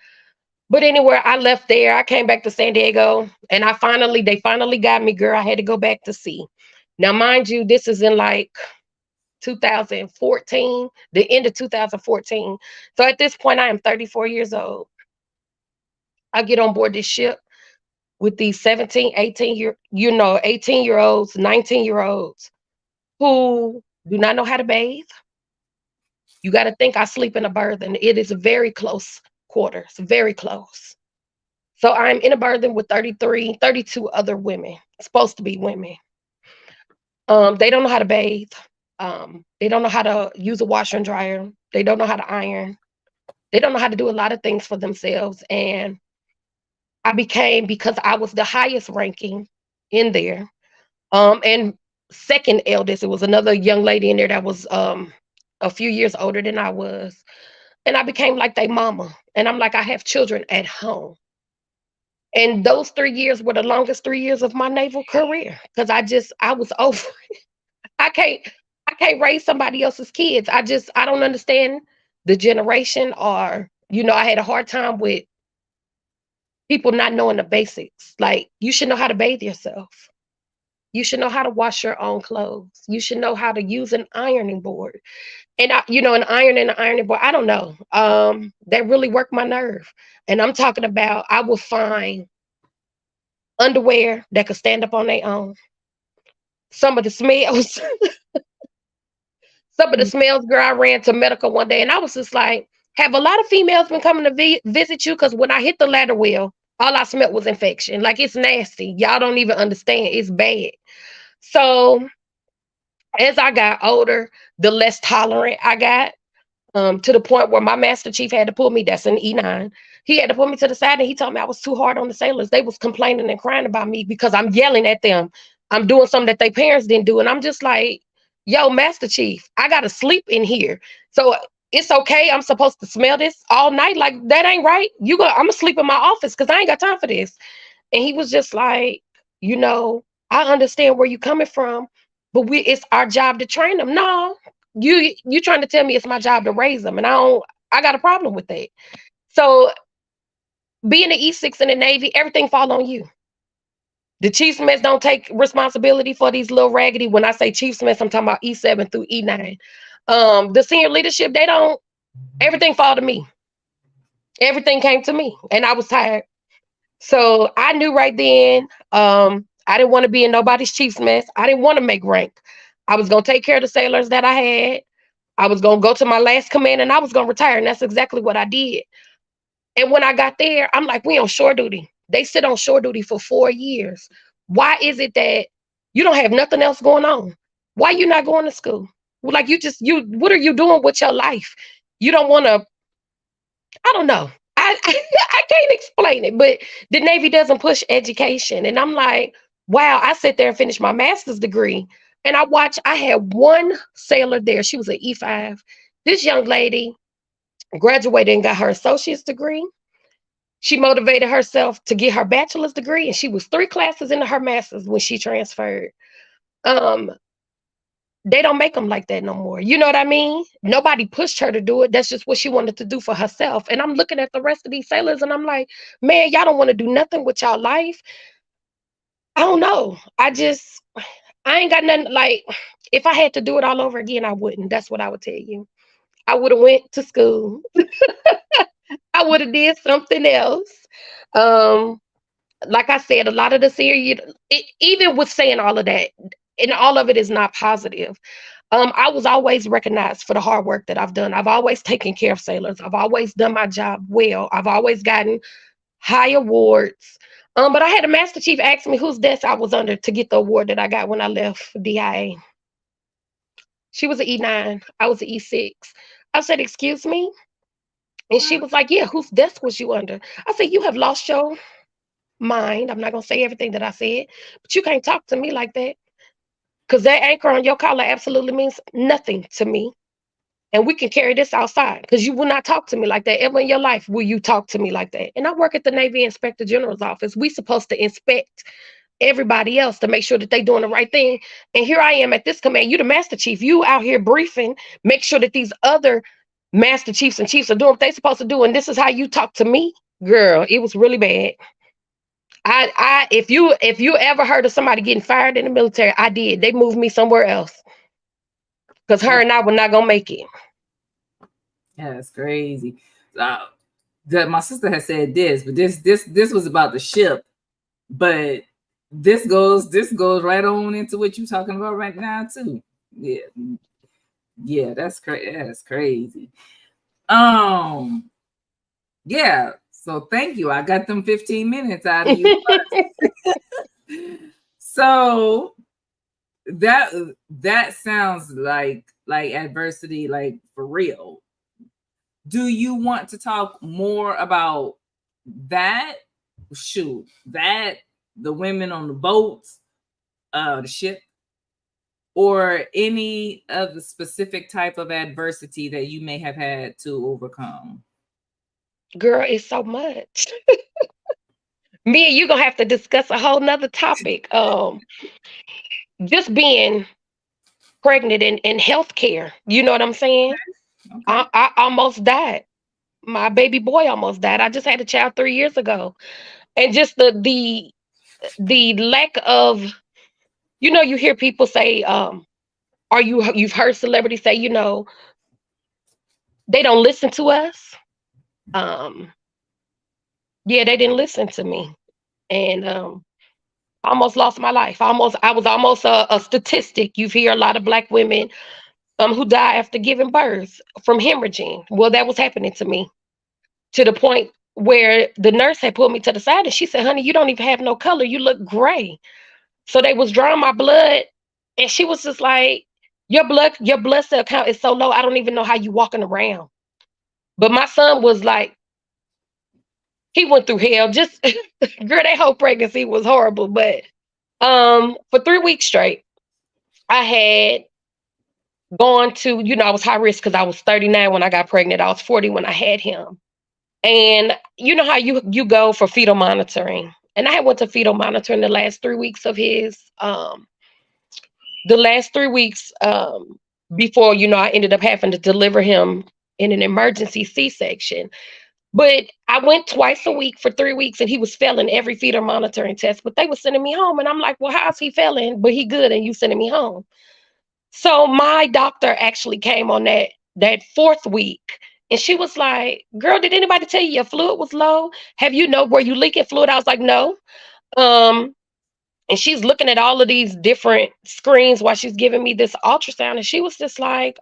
S1: But anywhere I left there, I came back to San Diego, and they finally got me, girl. I had to go back to sea. Now, mind you, this is in like 2014, the end of 2014. So at this point, I am 34 years old. I get on board this ship with these 17, 18 year olds, 19-year olds. who do not know how to bathe. You got to think I sleep in a berth, and it is very close quarters, very close. So I'm in a berth with 33, 32 other women, supposed to be women. They don't know how to bathe. They don't know how to use a washer and dryer. They don't know how to iron. They don't know how to do a lot of things for themselves. And I became, because I was the highest ranking in there, and second eldest, it was another young lady in there that was a few years older than I was. And I became like their mama. And I'm like, I have children at home. And those 3 years were the longest 3 years of my naval career, because I was over. I can't I can't raise somebody else's kids. I don't understand the generation, or I had a hard time with people not knowing the basics. Like, you should know how to bathe yourself. You should know how to wash your own clothes. You should know how to use an ironing board. And an iron and an ironing board, I don't know. That really worked my nerve. And I'm talking about, I would find underwear that could stand up on their own. Some of the smells, some of the smells, girl, I ran to medical one day and I was just like, have a lot of females been coming to visit you? Because when I hit the ladder wheel, all I smelled was infection. Like, it's nasty. Y'all don't even understand. It's bad. So as I got older, the less tolerant I got, to the point where my master chief had to pull me. That's an E9. He had to pull me to the side and he told me I was too hard on the sailors. They was complaining and crying about me because I'm yelling at them. I'm doing something that their parents didn't do. And I'm just like, yo, master chief, I got to sleep in here. So it's okay. I'm supposed to smell this all night. Like, that ain't right. I'm going to sleep in my office because I ain't got time for this. And he was just like, I understand where you coming from, but it's our job to train them. No, you trying to tell me it's my job to raise them, and I got a problem with that. So being an E6 in the Navy, everything fall on you. The chiefs mess don't take responsibility for these little raggedy. When I say chiefs mess, I'm talking about E7 through E9. The senior leadership, they don't. Everything fall to me. Everything came to me, and I was tired. So I knew right then, I didn't want to be in nobody's chief's mess. I didn't want to make rank. I was going to take care of the sailors that I had. I was going to go to my last command and I was going to retire. And that's exactly what I did. And when I got there, I'm like, we on shore duty. They sit on shore duty for 4 years. Why is it that you don't have nothing else going on? Why you not going to school? Like, what are you doing with your life? You don't want to, I don't know. I can't explain it, but the Navy doesn't push education. And I'm like, wow, I sit there and finish my master's degree. And I had one sailor there. She was an E5. This young lady graduated and got her associate's degree. She motivated herself to get her bachelor's degree, and she was 3 classes into her master's when she transferred. Um, they don't make them like that no more. You know what I mean? Nobody pushed her to do it. That's just what she wanted to do for herself. And I'm looking at the rest of these sailors and I'm like, man, y'all don't want to do nothing with y'all life. I don't know. I ain't got nothing. Like, if I had to do it all over again, I wouldn't. That's what I would tell you. I would have went to school. I would have did something else. Um, like I said, a lot of the series, even with saying all of that, and all of it is not positive. I was always recognized for the hard work that I've done. I've always taken care of sailors. I've always done my job well. I've always gotten high awards. But I had a master chief ask me whose desk I was under to get the award that I got when I left DIA. She was an E9. I was an E6. I said, excuse me? And she was like, yeah, whose desk was you under? I said, you have lost your mind. I'm not going to say everything that I said, but you can't talk to me like that. Because that anchor on your collar absolutely means nothing to me. And we can carry this outside, because you will not talk to me like that ever in your life. Will you talk to me like that? And I work at the Navy Inspector General's office. We supposed to inspect everybody else to make sure that they doing the right thing. And here I am at this command. You the master chief. You out here briefing, make sure that these other master chiefs and chiefs are doing what they supposed to do. And this is how you talk to me, girl. It was really bad. If you ever heard of somebody getting fired in the military, I did. They moved me somewhere else because her and I were not gonna make it.
S2: Yeah, that's crazy. My sister has said this, but this was about the ship, but this goes right on into what you're talking about right now too. Yeah, yeah, that's crazy. That's crazy. Um, yeah. So thank you. I got them 15 minutes out of you. So that sounds like adversity, like for real. Do you want to talk more about that? Shoot, that the women on the boats, the ship, or any other specific type of adversity that you may have had to overcome?
S1: Girl, it's so much. Me and you gonna have to discuss a whole nother topic. Just being pregnant in healthcare. You know what I'm saying?
S2: Okay.
S1: I almost died. My baby boy almost died. I just had a child 3 years ago, and just the lack of, you hear people say, are you've heard celebrities say, they don't listen to us. Um, yeah, they didn't listen to me, and I almost lost my life. I was almost a statistic. You hear a lot of Black women who die after giving birth from hemorrhaging. Well, that was happening to me, to the point where the nurse had pulled me to the side and she said, "Honey, you don't even have no color. You look gray." So they was drawing my blood, and she was just like, your blood cell count is so low. I don't even know how you walking around." But my son was like, he went through hell. Just girl, that whole pregnancy was horrible. But for 3 weeks straight, I had gone to, I was high risk because I was 39 when I got pregnant. I was 40 when I had him. And you know how you go for fetal monitoring. And I had went to fetal monitoring the last 3 weeks before, I ended up having to deliver him in an emergency C-section. But I went twice a week for 3 weeks, and he was failing every fetal monitoring test. But they were sending me home, and I'm like, "Well, how's he failing? But he good, and you sending me home?" So my doctor actually came on that fourth week, and she was like, "Girl, did anybody tell you your fluid was low? Have you know where you leaking fluid?" I was like, "No." Um, and she's looking at all of these different screens while she's giving me this ultrasound, and she was just like,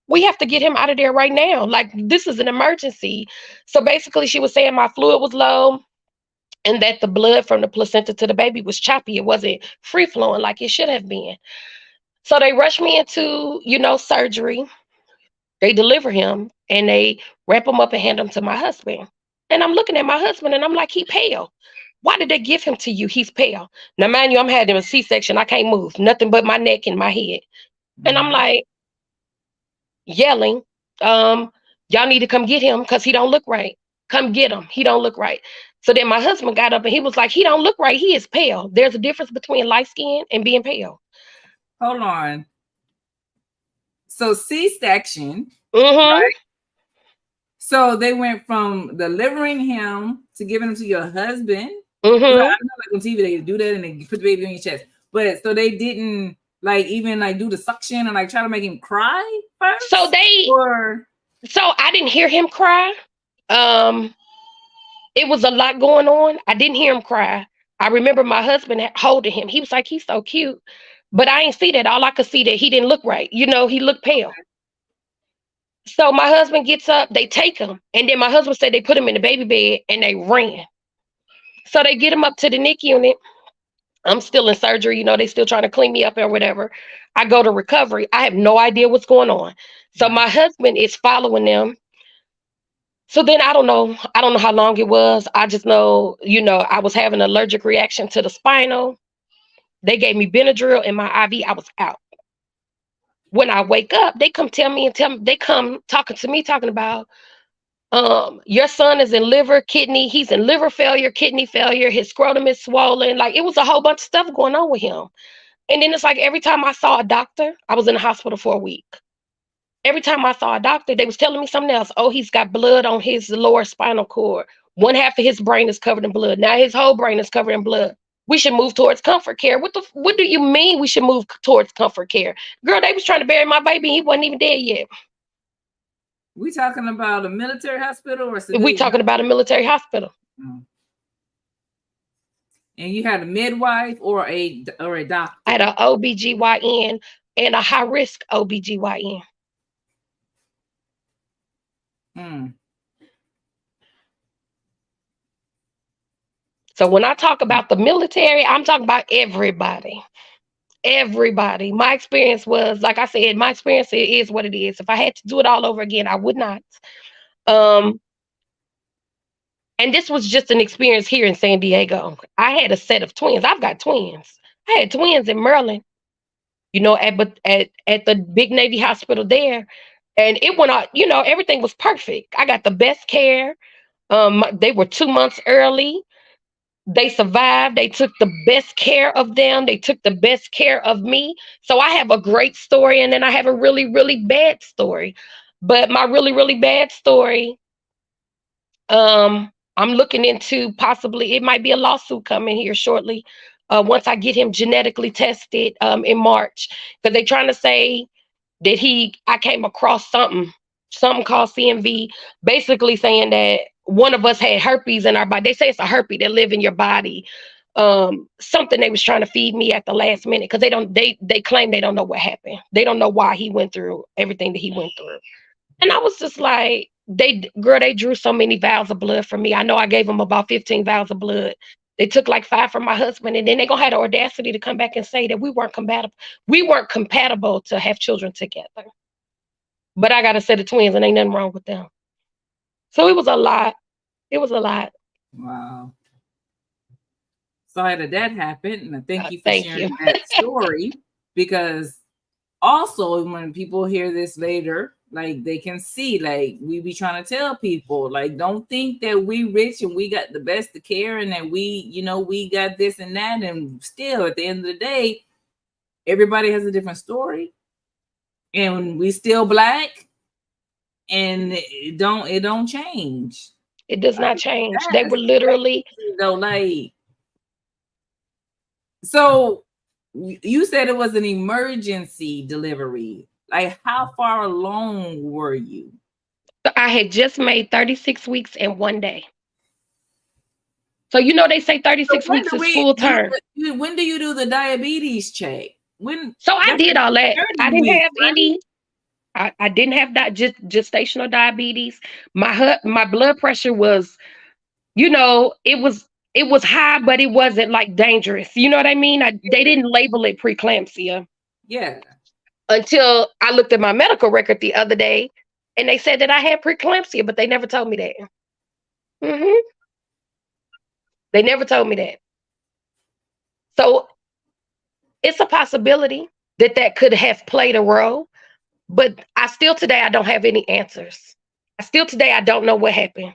S1: "We have to get him out of there right now. Like, this is an emergency." So basically, she was saying my fluid was low and that the blood from the placenta to the baby was choppy. It wasn't free flowing like it should have been. So they rushed me into, surgery. They deliver him and they wrap him up and hand him to my husband. And I'm looking at my husband and I'm like, "He pale. Why did they give him to you? He's pale." Now, mind you, I'm having a C-section. I can't move, nothing but my neck and my head. And I'm
S2: Mhm.
S1: like yelling, um, "Y'all need to come get him because he don't look right. Come get him. He don't look right." So then my husband got up and he was like, "He don't look right. He is pale. There's a difference between light skin and being pale."
S2: Hold on. So C-section,
S1: Mm-hmm.
S2: right? So they went from delivering him to giving him to your husband. I know,
S1: Mm-hmm.
S2: like on TV they do that and they put the baby on your chest. But so they didn't like even like do the suction and like try to make him cry
S1: So
S2: first?
S1: they
S2: Or
S1: so I didn't hear him cry. Um, it was a lot going on. I didn't hear him cry. I remember my husband holding him. He was like, "He's so cute." But I ain't see that. All I could see that he didn't look right. He looked pale. So my husband gets up, they take him, and then my husband said they put him in the baby bed and they ran. So they get him up to the NICU unit. I'm still in surgery, they still trying to clean me up or whatever. I go to recovery. I have no idea what's going on. So
S2: right.
S1: my husband is following them. So then I don't know. I don't know how long it was. I just know, I was having an allergic reaction to the spinal. They gave me Benadryl in my IV. I was out. When I wake up, they come they come talking to me, talking about, your son is in liver, kidney, he's in liver failure, kidney failure, his scrotum is swollen. Like, it was a whole bunch of stuff going on with him. And then it's like every time I saw a doctor, I was in the hospital for a week. Every time I saw a doctor, they was telling me something else. "Oh, he's got blood on his lower spinal cord. One half of his brain is covered in blood. Now his whole brain is covered in blood. We should move towards comfort care." What do you mean we should move towards comfort care? Girl, they was trying to bury my baby. He wasn't even dead yet.
S2: We talking about a military hospital or
S1: We
S2: civilian
S1: talking about a military hospital.
S2: hospital? And you had a midwife or a
S1: I had
S2: doctor?
S1: an OBGYN and a high risk OBGYN.
S2: Mm.
S1: So when I talk about the military, I'm talking about everybody. Everybody. My experience was, like I said, my experience is what it is. If I had to do it all over again, I would not. Um, and this was just an experience here in San Diego. I had a set of twins. I've got twins. I had twins in Maryland, at the big Navy hospital there. And it went out, everything was perfect. I got the best care. They were 2 months early. They survived. They took the best care of them. They took the best care of me. So I have a great story, and then I have a really, really bad story. But my really, really bad story, I'm looking into, possibly it might be a lawsuit coming here shortly. Once I get him genetically tested in March, because they're trying to say that I came across something called CMV, basically saying that one of us had herpes in our body. They say it's a herpes that live in your body. Something they was trying to feed me at the last minute, because they claim they don't know what happened. They don't know why he went through everything that he went through. And I was just like, they drew so many vials of blood from me. I know I gave them about 15 vials of blood. They took like 5 from my husband, and then they gonna have the audacity to come back and say that we weren't compatible. We weren't compatible to have children together. But I got a set of twins, and ain't nothing wrong with them. So it was a lot. It was a lot.
S2: Wow. Sorry that happened, and thank you for
S1: Thank you.
S2: sharing that story, because also when people hear this later, like they can see, like we be trying to tell people, like, don't think that we rich and we got the best of care and that we got this and that, and still at the end of the day, everybody has a different story, and we still Black, and it don't change.
S1: It does not change. They were literally,
S2: though, like, so you said it was an emergency delivery. Like, how far along were you?
S1: I had just made 36 weeks in one day. So they say 36 weeks is full term.
S2: When do you do the diabetes check? When?
S1: So I did all that.
S2: 30
S1: I didn't
S2: weeks,
S1: have
S2: right?
S1: any. I didn't have that gestational diabetes. My blood pressure was, it was high, but it wasn't like dangerous. You know what I mean? They didn't label it preeclampsia.
S2: Yeah.
S1: Until I looked at my medical record the other day, and they said that I had preeclampsia, but they never told me that. They never told me that. So it's a possibility that could have played a role, but today I don't have any answers. Today I don't know what happened.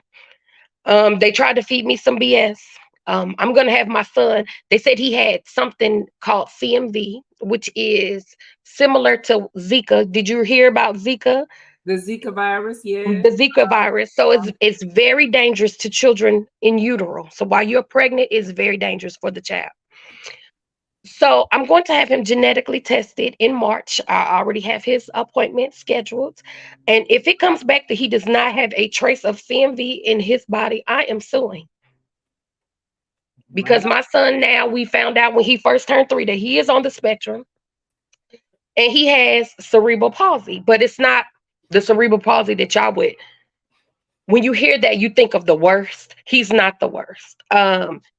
S1: They tried to feed me some BS. I'm gonna have my son. They said he had something called CMV, which is similar to Zika. Did you hear about Zika?
S2: The Zika virus, yeah.
S1: The Zika virus. So it's very dangerous to children in utero. So while you're pregnant, it's very dangerous for the child. So I'm going to have him genetically tested in March. I already have his appointment scheduled. And if it comes back that he does not have a trace of CMV in his body, I am suing. Because my son, now, we found out when he first turned 3 that he is on the spectrum and he has cerebral palsy, but it's not the cerebral palsy that y'all would. When you hear that, you think of the worst. He's not the worst.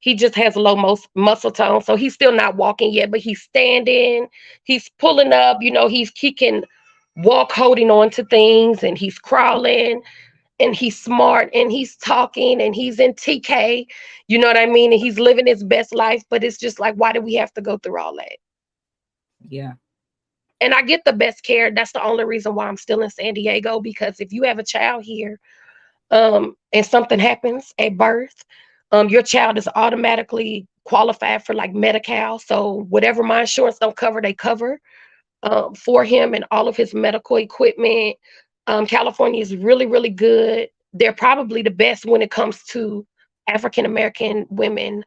S1: He just has low muscle tone, so he's still not walking yet, but he's standing, he's pulling up. He can walk holding on to things, and he's crawling, and he's smart, and he's talking, and he's in TK. You know what I mean? And he's living his best life. But it's just like, why do we have to go through all that?
S2: Yeah.
S1: And I get the best care. That's the only reason why I'm still in San Diego, because if you have a child here, and something happens at birth, your child is automatically qualified for like Medi-Cal. So whatever my insurance don't cover, they cover for him and all of his medical equipment. California is really, really good. They're probably the best when it comes to African American women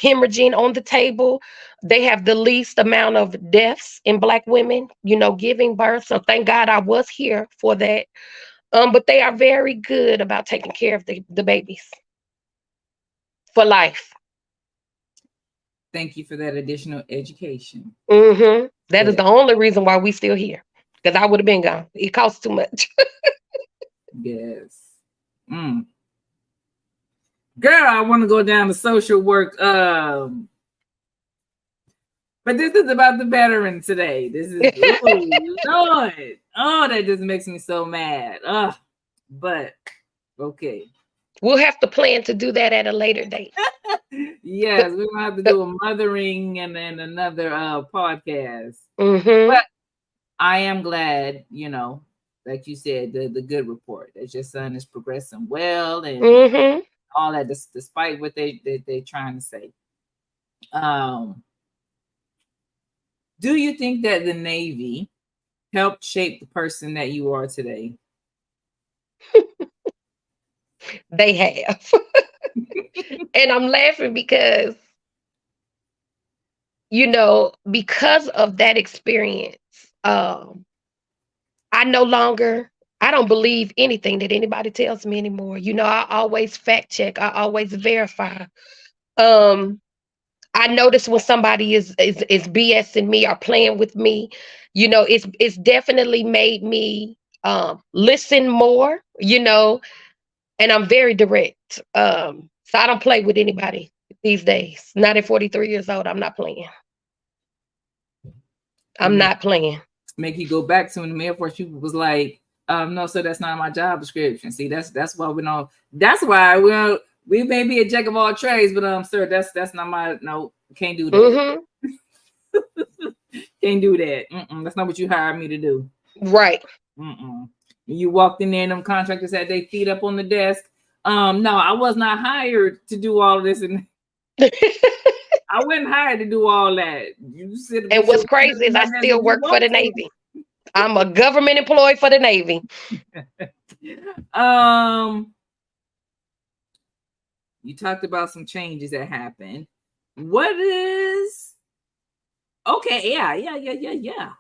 S1: hemorrhaging on the table. They have the least amount of deaths in Black women, giving birth. So thank God I was here for that. But they are very good about taking care of the babies for life.
S2: Thank you for that additional education.
S1: That is the only reason why we still here. Because I would have been gone. It costs too much.
S2: Yes. Mm. Girl, I want to go down to social work. But this is about the veteran today. This is Lord. Oh, that just makes me so mad. But okay.
S1: We'll have to plan to do that at a later date.
S2: Yes, we're gonna have to do a mothering and then another podcast.
S1: Mm-hmm.
S2: But I am glad, like you said, the good report that your son is progressing well and
S1: Mm-hmm.
S2: all that, despite what they're trying to say. Do you think that the Navy helped shape the person that you are today?
S1: They have. And I'm laughing because, because of that experience, I no longer, I don't believe anything that anybody tells me anymore. I always fact check, I always verify. Um, I notice when somebody is BSing me or playing with me. It's definitely made me listen more, and I'm very direct. So I don't play with anybody these days. Not at 43 years old, I'm not playing. I'm not playing.
S2: Make you go back to when the Air Force people was like, no, sir, that's not my job description. See, that's why we don't. That's why we may be a jack of all trades, but sir, that's not my no. Can't do that.
S1: Mm-hmm.
S2: Can't do that. That's not what you hired me to do.
S1: Right.
S2: You walked in there and them contractors had their feet up on the desk. No, I was not hired to do all of this, and I wasn't hired to do all that.
S1: And what's crazy is I still work for the Navy. I'm a government employee for the Navy.
S2: You talked about some changes that happened. What is okay? Yeah.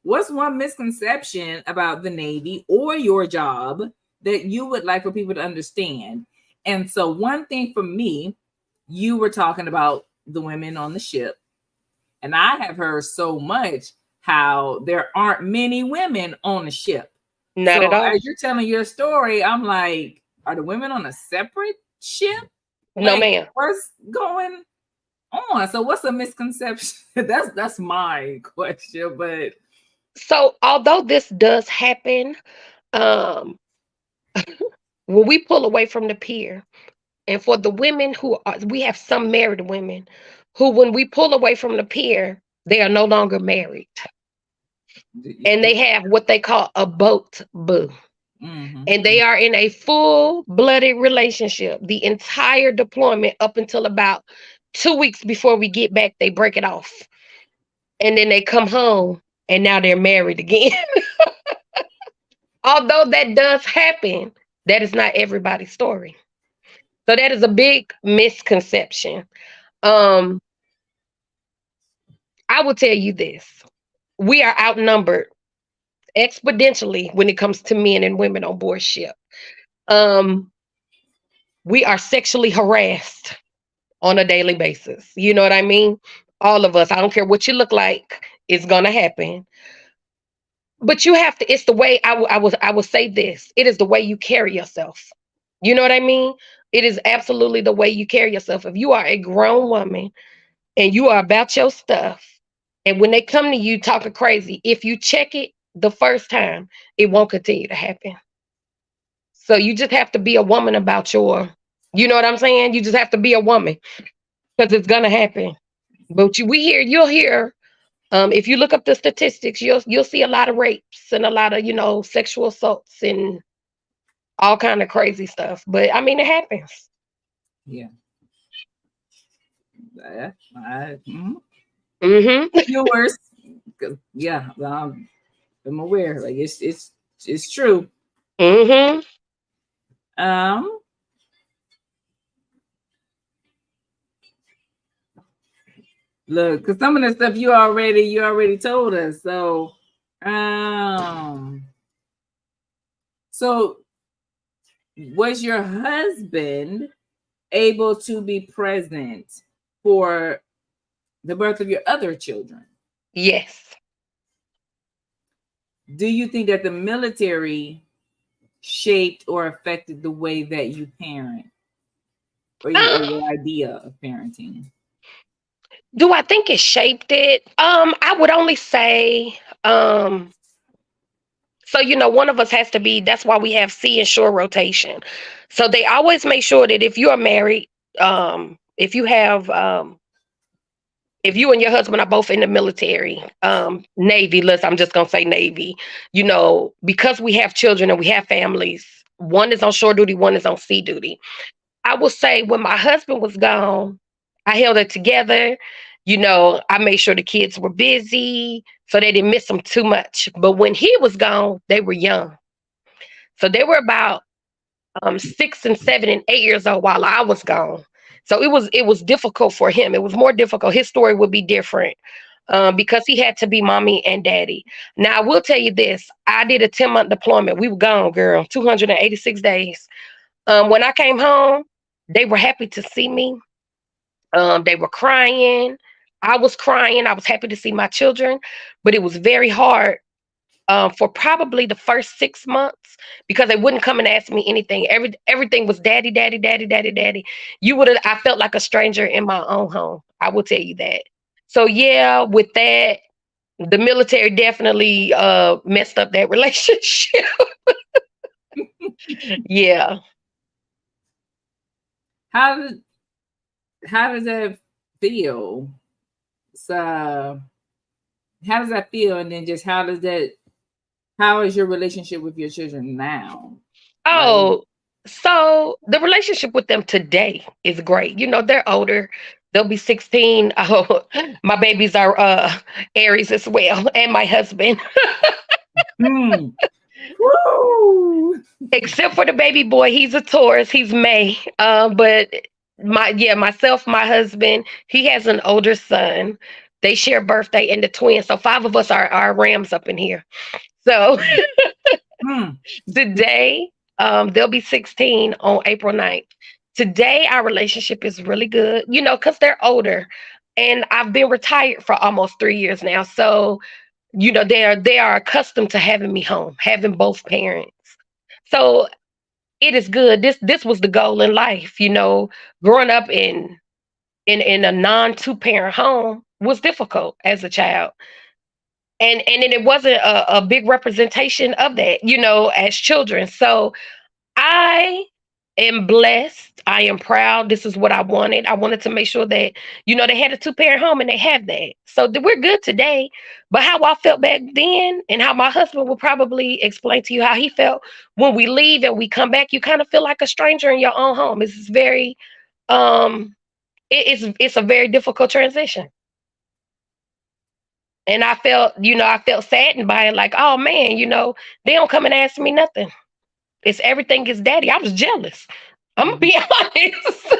S2: What's one misconception about the Navy or your job that you would like for people to understand? And so, one thing for me, you were talking about the women on the ship, and I have heard so much how there aren't many women on the ship.
S1: Not at all.
S2: As you're telling your story, I'm like, are the women on a separate ship?
S1: No, ma'am.
S2: What's going on? So what's a misconception? That's my question. But
S1: so although this does happen, when we pull away from the pier, and for the women we have some married women who, when we pull away from the pier, they are no longer married. And they have what they call a boat boo. And they are in a full-blooded relationship. The entire deployment up until about 2 weeks before we get back, they break it off. And then they come home and now they're married again. Although that does happen, that is not everybody's story. So that is a big misconception. I will tell you this. We are outnumbered exponentially when it comes to men and women on board ship. We are sexually harassed on a daily basis. You know what I mean? All of us. I don't care what you look like. It's gonna happen. But you have to. It's the way I will say this. It is the way you carry yourself. You know what I mean? It is absolutely the way you carry yourself. If you are a grown woman and you are about your stuff, and when they come to you talking crazy, if you check it the first time, it won't continue to happen. So you just have to be a woman about you know what I'm saying? You just have to be a woman because it's gonna happen. But you'll hear. If you look up the statistics, you'll see a lot of rapes and a lot of sexual assaults and all kind of crazy stuff. But I mean, it happens.
S2: Yeah.
S1: Yours.
S2: Yeah, I'm aware. Like it's true. Look, because some of the stuff you already told us. So was your husband able to be present for the birth of your other children?
S1: Yes.
S2: Do you think that the military shaped or affected the way that you parent, or
S1: Uh,
S2: your idea of parenting?
S1: do I think it shaped it? I would only say, so one of us has to be. That's why we have sea and shore rotation. So they always make sure that if you are married, if you have, if you and your husband are both in the military, Navy, I'm just gonna say Navy, because we have children and we have families, one is on shore duty, one is on sea duty. I will say when my husband was gone, I held it together. I made sure the kids were busy so they didn't miss them too much. But when he was gone, they were young. So they were about 6 and 7 and 8 years old while I was gone. So it was difficult for him. It was more difficult. His story would be different because he had to be mommy and daddy. Now I will tell you this: I did a 10-month deployment. We were gone, girl, 286 days. When I came home, they were happy to see me. They were crying. I was crying. I was happy to see my children, but it was very hard for probably the first 6 months because they wouldn't come and ask me anything. Everything was daddy, daddy, daddy, daddy, daddy. I felt like a stranger in my own home. I will tell you that. So yeah, with that, the military definitely messed up that relationship. Yeah.
S2: How did how does that feel? So how does that feel? And then just how is your relationship with your children now? Like,
S1: Oh, so the relationship with them today is great. They're older. They'll be 16. Oh, my babies are Aries as well, and my husband.
S2: hmm, woo!
S1: Except for the baby boy, he's a Taurus. He's May. But myself, my husband, he has an older son. They share birthday and the twins. So five of us are Rams up in here. So
S2: Hmm.
S1: today, they'll be 16 on April 9th. Today, our relationship is really good, because they're older. And I've been retired for almost 3 years now. So, they are accustomed to having me home, having both parents. So it is good. This was the goal in life, growing up in a non two parent home was difficult as a child. And it wasn't a big representation of that, as children. So I am blessed. I am proud. This is what I wanted. I wanted to make sure that, they had a two-parent home and they have that. So we're good today. But how I felt back then and how my husband will probably explain to you how he felt when we leave and we come back, you kind of feel like a stranger in your own home. It's very um it's a very difficult transition. And I felt saddened by it, like, oh man, they don't come and ask me nothing. It's everything is daddy. I was jealous. I'm gonna be honest.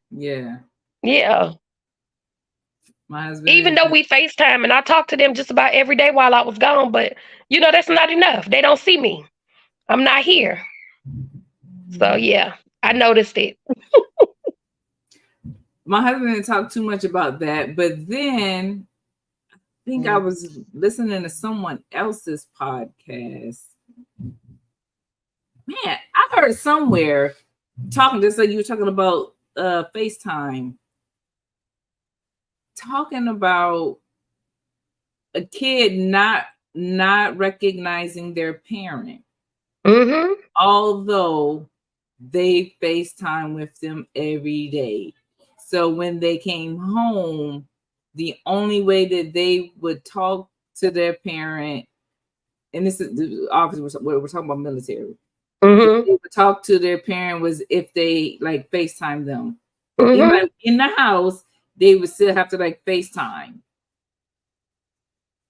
S2: Yeah.
S1: Yeah.
S2: My husband
S1: Even
S2: is
S1: though we FaceTime and I talk to them just about every day while I was gone, but that's not enough. They don't see me. I'm not here. So yeah, I noticed it.
S2: my husband didn't talk too much about that, but then I think I was listening to someone else's podcast. Man, I heard somewhere talking just like you were talking about FaceTime, talking about a kid not recognizing their parent,
S1: Mm-hmm.
S2: although they FaceTime with them every day. So when they came home, the only way that they would talk to their parent, and this is obviously we're talking about military, they
S1: Mm-hmm.
S2: would talk to their parent was if they like FaceTime them.
S1: Mm-hmm.
S2: In the house, they would still have to like FaceTime.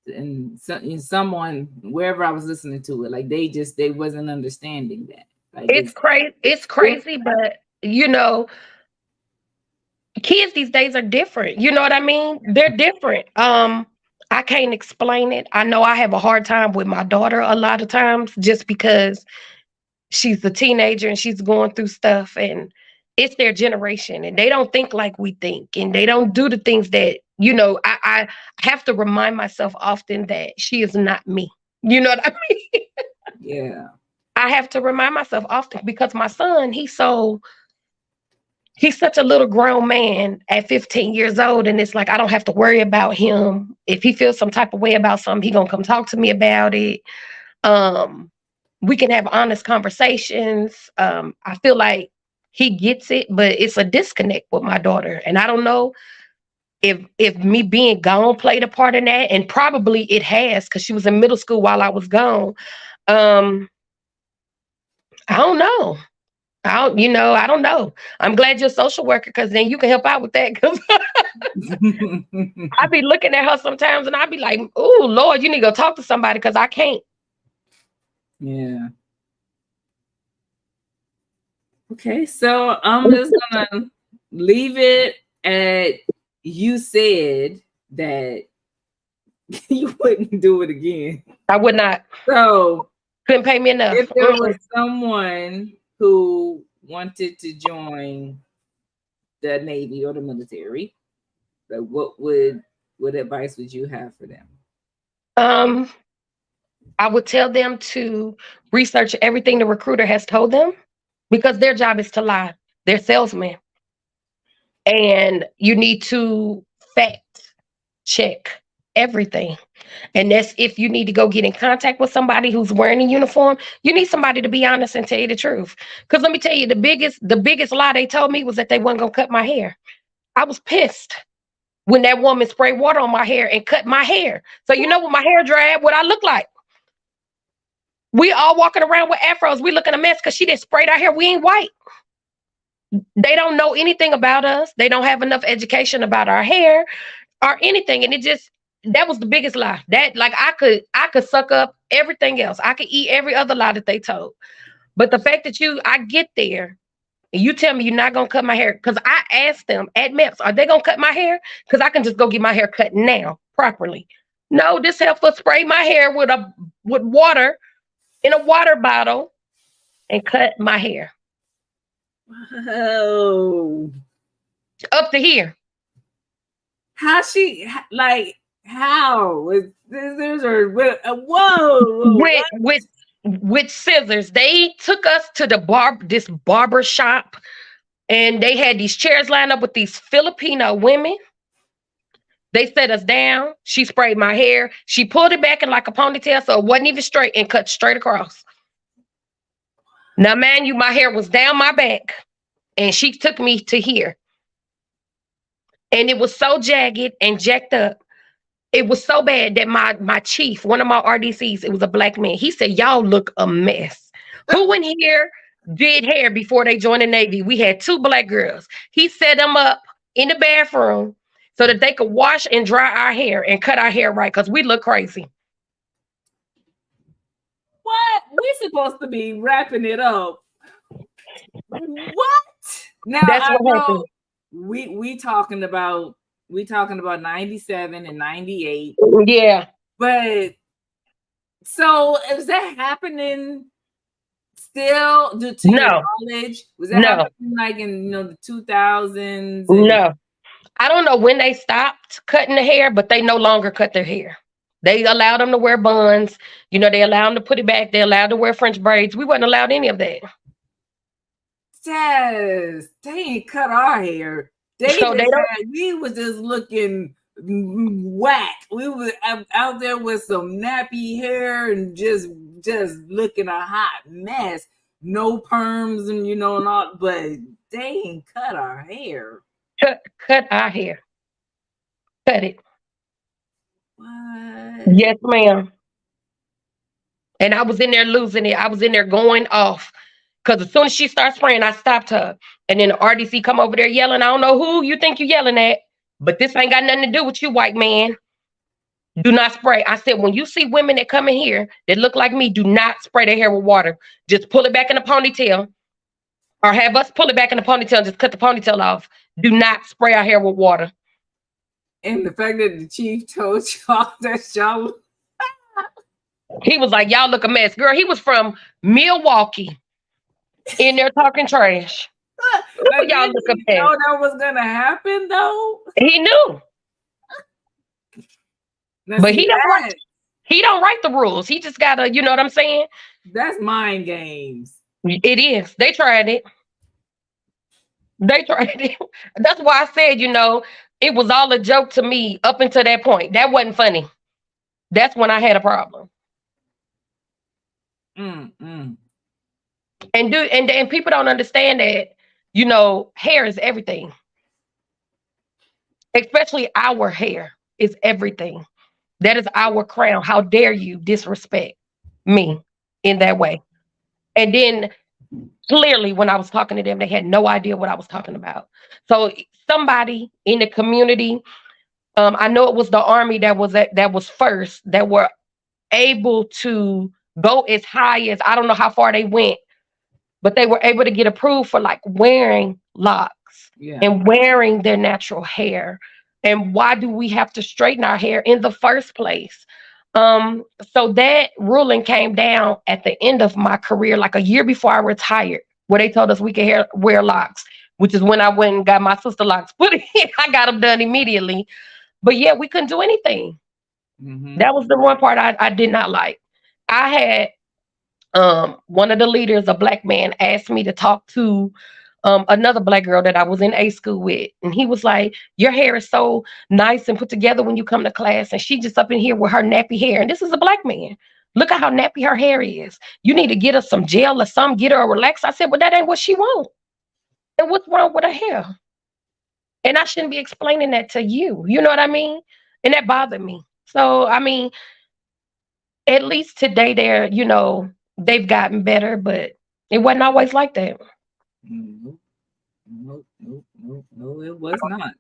S2: And someone wherever I was listening to it, like they wasn't understanding that. Like
S1: It's crazy. It's crazy, but kids these days are different. You know what I mean? They're different. I can't explain it. I know I have a hard time with my daughter a lot of times just because she's a teenager and she's going through stuff, and it's their generation and they don't think like we think and they don't do the things that I have to remind myself often that she is not me. You know what I mean?
S2: Yeah.
S1: I have to remind myself often because my son, he's such a little grown man at 15 years old. And it's like, I don't have to worry about him. If he feels some type of way about something, he gonna come talk to me about it. Um, we can have honest conversations. I feel like he gets it, but it's a disconnect with my daughter. And I don't know if me being gone played a part in that. And probably it has, because she was in middle school while I was gone. Um, I don't know. I don't know. I'm glad you're a social worker because then you can help out with that. Because I be looking at her sometimes and I be like, "Oh Lord, you need to go talk to somebody because I can't."
S2: Yeah. Okay, so I'm just gonna leave it at you said that you wouldn't do it again.
S1: I would not.
S2: So
S1: Couldn't pay me enough.
S2: if there was someone who wanted to join the Navy or the military, like what advice would you have for them?
S1: Um, I would tell them to research everything the recruiter has told them because their job is to lie. They're salesmen. And you need to fact check everything. And that's if you need to go get in contact with somebody who's wearing a uniform, you need somebody to be honest and tell you the truth. Because let me tell you, the biggest lie they told me was that they weren't gonna cut my hair. I was pissed when that woman sprayed water on my hair and cut my hair. So you know, when my hair dried, what I look like. We all walking around with afros. We looking a mess because she didn't spray our hair. We ain't white. They don't know anything about us. They don't have enough education about our hair or anything. And that was the biggest lie. That, like, I could suck up everything else. I could eat every other lie that they told. But the fact that I get there and you tell me you're not gonna cut my hair, because I asked them at MEPS, are they gonna cut my hair? Because I can just go get my hair cut now properly. No, this heifer sprayed my hair with water in a water bottle and cut my hair
S2: Oh,
S1: up to here.
S2: how she like how is this or whoa,
S1: with with with scissors. They took us to this barber shop, and they had these chairs lined up with these Filipino women. They set us down. She sprayed my hair. She pulled it back in like a ponytail, so it wasn't even straight, and cut straight across. Now, man, my hair was down my back, and she took me to here, and it was so jagged and jacked up. It was so bad that my chief, one of my RDCs, it was a black man. He said, "Y'all look a mess. Who in here did hair before they joined the Navy?" We had two black girls. He set them up in the bathroom so that they could wash and dry our hair and cut our hair right because we look crazy.
S2: what we supposed to be wrapping it up. What? Now
S1: That's
S2: I
S1: what
S2: know
S1: happened.
S2: we talking about 97 and 98,
S1: Yeah.
S2: but so is that happening still due to your
S1: No,
S2: knowledge? Was that
S1: no,
S2: happening like in the 2000s and
S1: no. I don't know when they stopped cutting the hair, but they no longer cut their hair. They allowed them to wear buns. They allowed them to put it back. They allowed to wear French braids. We wasn't allowed any of that.
S2: yes, they ain't cut our hair.
S1: So they don't.
S2: We was just looking whack. We was out there with some nappy hair and just looking a hot mess. No perms and and all, but they ain't cut our hair.
S1: cut our hair. Cut it.
S2: What?
S1: Yes, ma'am. And I was in there losing it. I was in there going off. Because as soon as she started spraying, I stopped her. And then the RDC come over there yelling. I don't know who you think you yelling at, but this ain't got nothing to do with you, white man. Do not spray. I said, when you see women that come in here that look like me, do not spray their hair with water. Just pull it back in a ponytail, or have us pull it back in a ponytail and just cut the ponytail off. Do not spray our hair with water.
S2: And the fact that the chief told y'all that y'all
S1: He was like, y'all look a mess. Girl, he was from Milwaukee in there talking trash.
S2: like,
S1: Y'all
S2: didn't
S1: look a
S2: he
S1: mess.
S2: know that was gonna happen though?
S1: He knew.
S2: Now
S1: But
S2: see
S1: he don't write the rules. He just gotta, you know what I'm saying?
S2: that's mind games.
S1: It is. They tried it. They tried it. That's why I said, it was all a joke to me up until that point. That wasn't funny. That's when I had a problem.
S2: Mm.
S1: And people don't understand that, hair is everything. Especially our hair is everything. That is our crown. How dare you disrespect me in that way? And then clearly when I was talking to them, they had no idea what I was talking about. So somebody in the community, I know it was the army that was first, that were able to go as high as, I don't know how far they went, but they were able to get approved for like wearing locks and wearing their natural hair. And why do we have to straighten our hair in the first place? So that ruling came down at the end of my career, like a year before I retired, where they told us we could wear locks, which is when I went and got my sister locks put in. I got them done immediately. But yeah, we couldn't do anything. That was the one part I did not like. I had one of the leaders, a black man, asked me to talk to another black girl that I was in A school with. And he was like, your hair is so nice and put together when you come to class. And she just up in here with her nappy hair. And this is a black man. Look at how nappy her hair is. You need to get her some gel or something, get her a relax. I said, well, that ain't what she wants. And what's wrong with her hair? And I shouldn't be explaining that to you. You know what I mean? And that bothered me. So, I mean, at least today they've gotten better, but it wasn't always like that.
S2: Nope. No, it was not.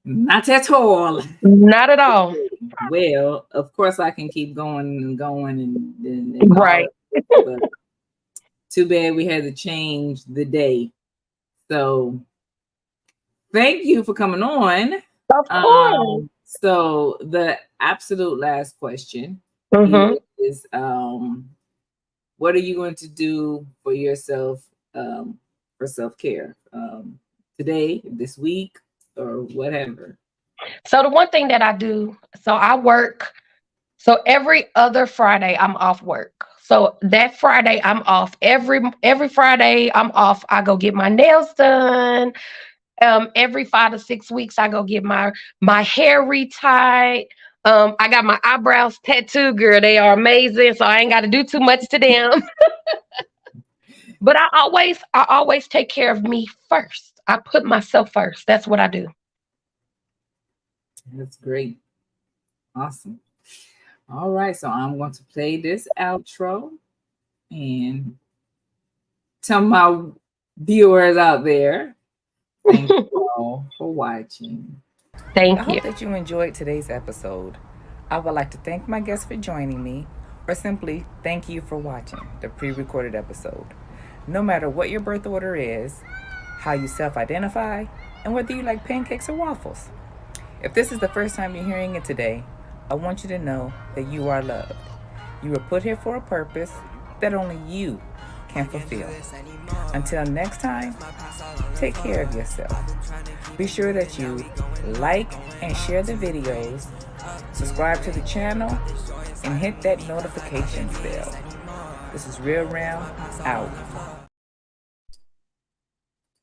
S2: Not at all.
S1: Not at all.
S2: Well, of course I can keep going and going and
S1: Right.
S2: but too bad we had to change the day. So thank you for coming on.
S1: Of course.
S2: So the absolute last question is what are you going to do for yourself for self-care today, this week, or whatever?
S1: So the one thing that I do, so I work, so every other Friday I'm off work. So that Friday I'm off. Every Friday I'm off. I go get my nails done. Every 5 to 6 weeks I go get my hair retied. I got my eyebrows tattooed, girl. They are amazing. So I ain't got to do too much to them. But I always take care of me first. I put myself first. That's what I do.
S2: That's great. Awesome. All right. So I'm going to play this outro and tell my viewers out there, thank you all for watching.
S1: Thank
S2: I
S1: you.
S2: hope that you enjoyed today's episode. I would like to thank my guests for joining me, or simply thank you for watching the pre-recorded episode. No matter what your birth order is, how you self-identify, and whether you like pancakes or waffles. If this is the first time you're hearing it today, I want you to know that you are loved. You were put here for a purpose that only you can fulfill. Until next time, take care of yourself. Be sure that you like and share the videos, subscribe to the channel, and hit that notifications bell. This is RealRam out.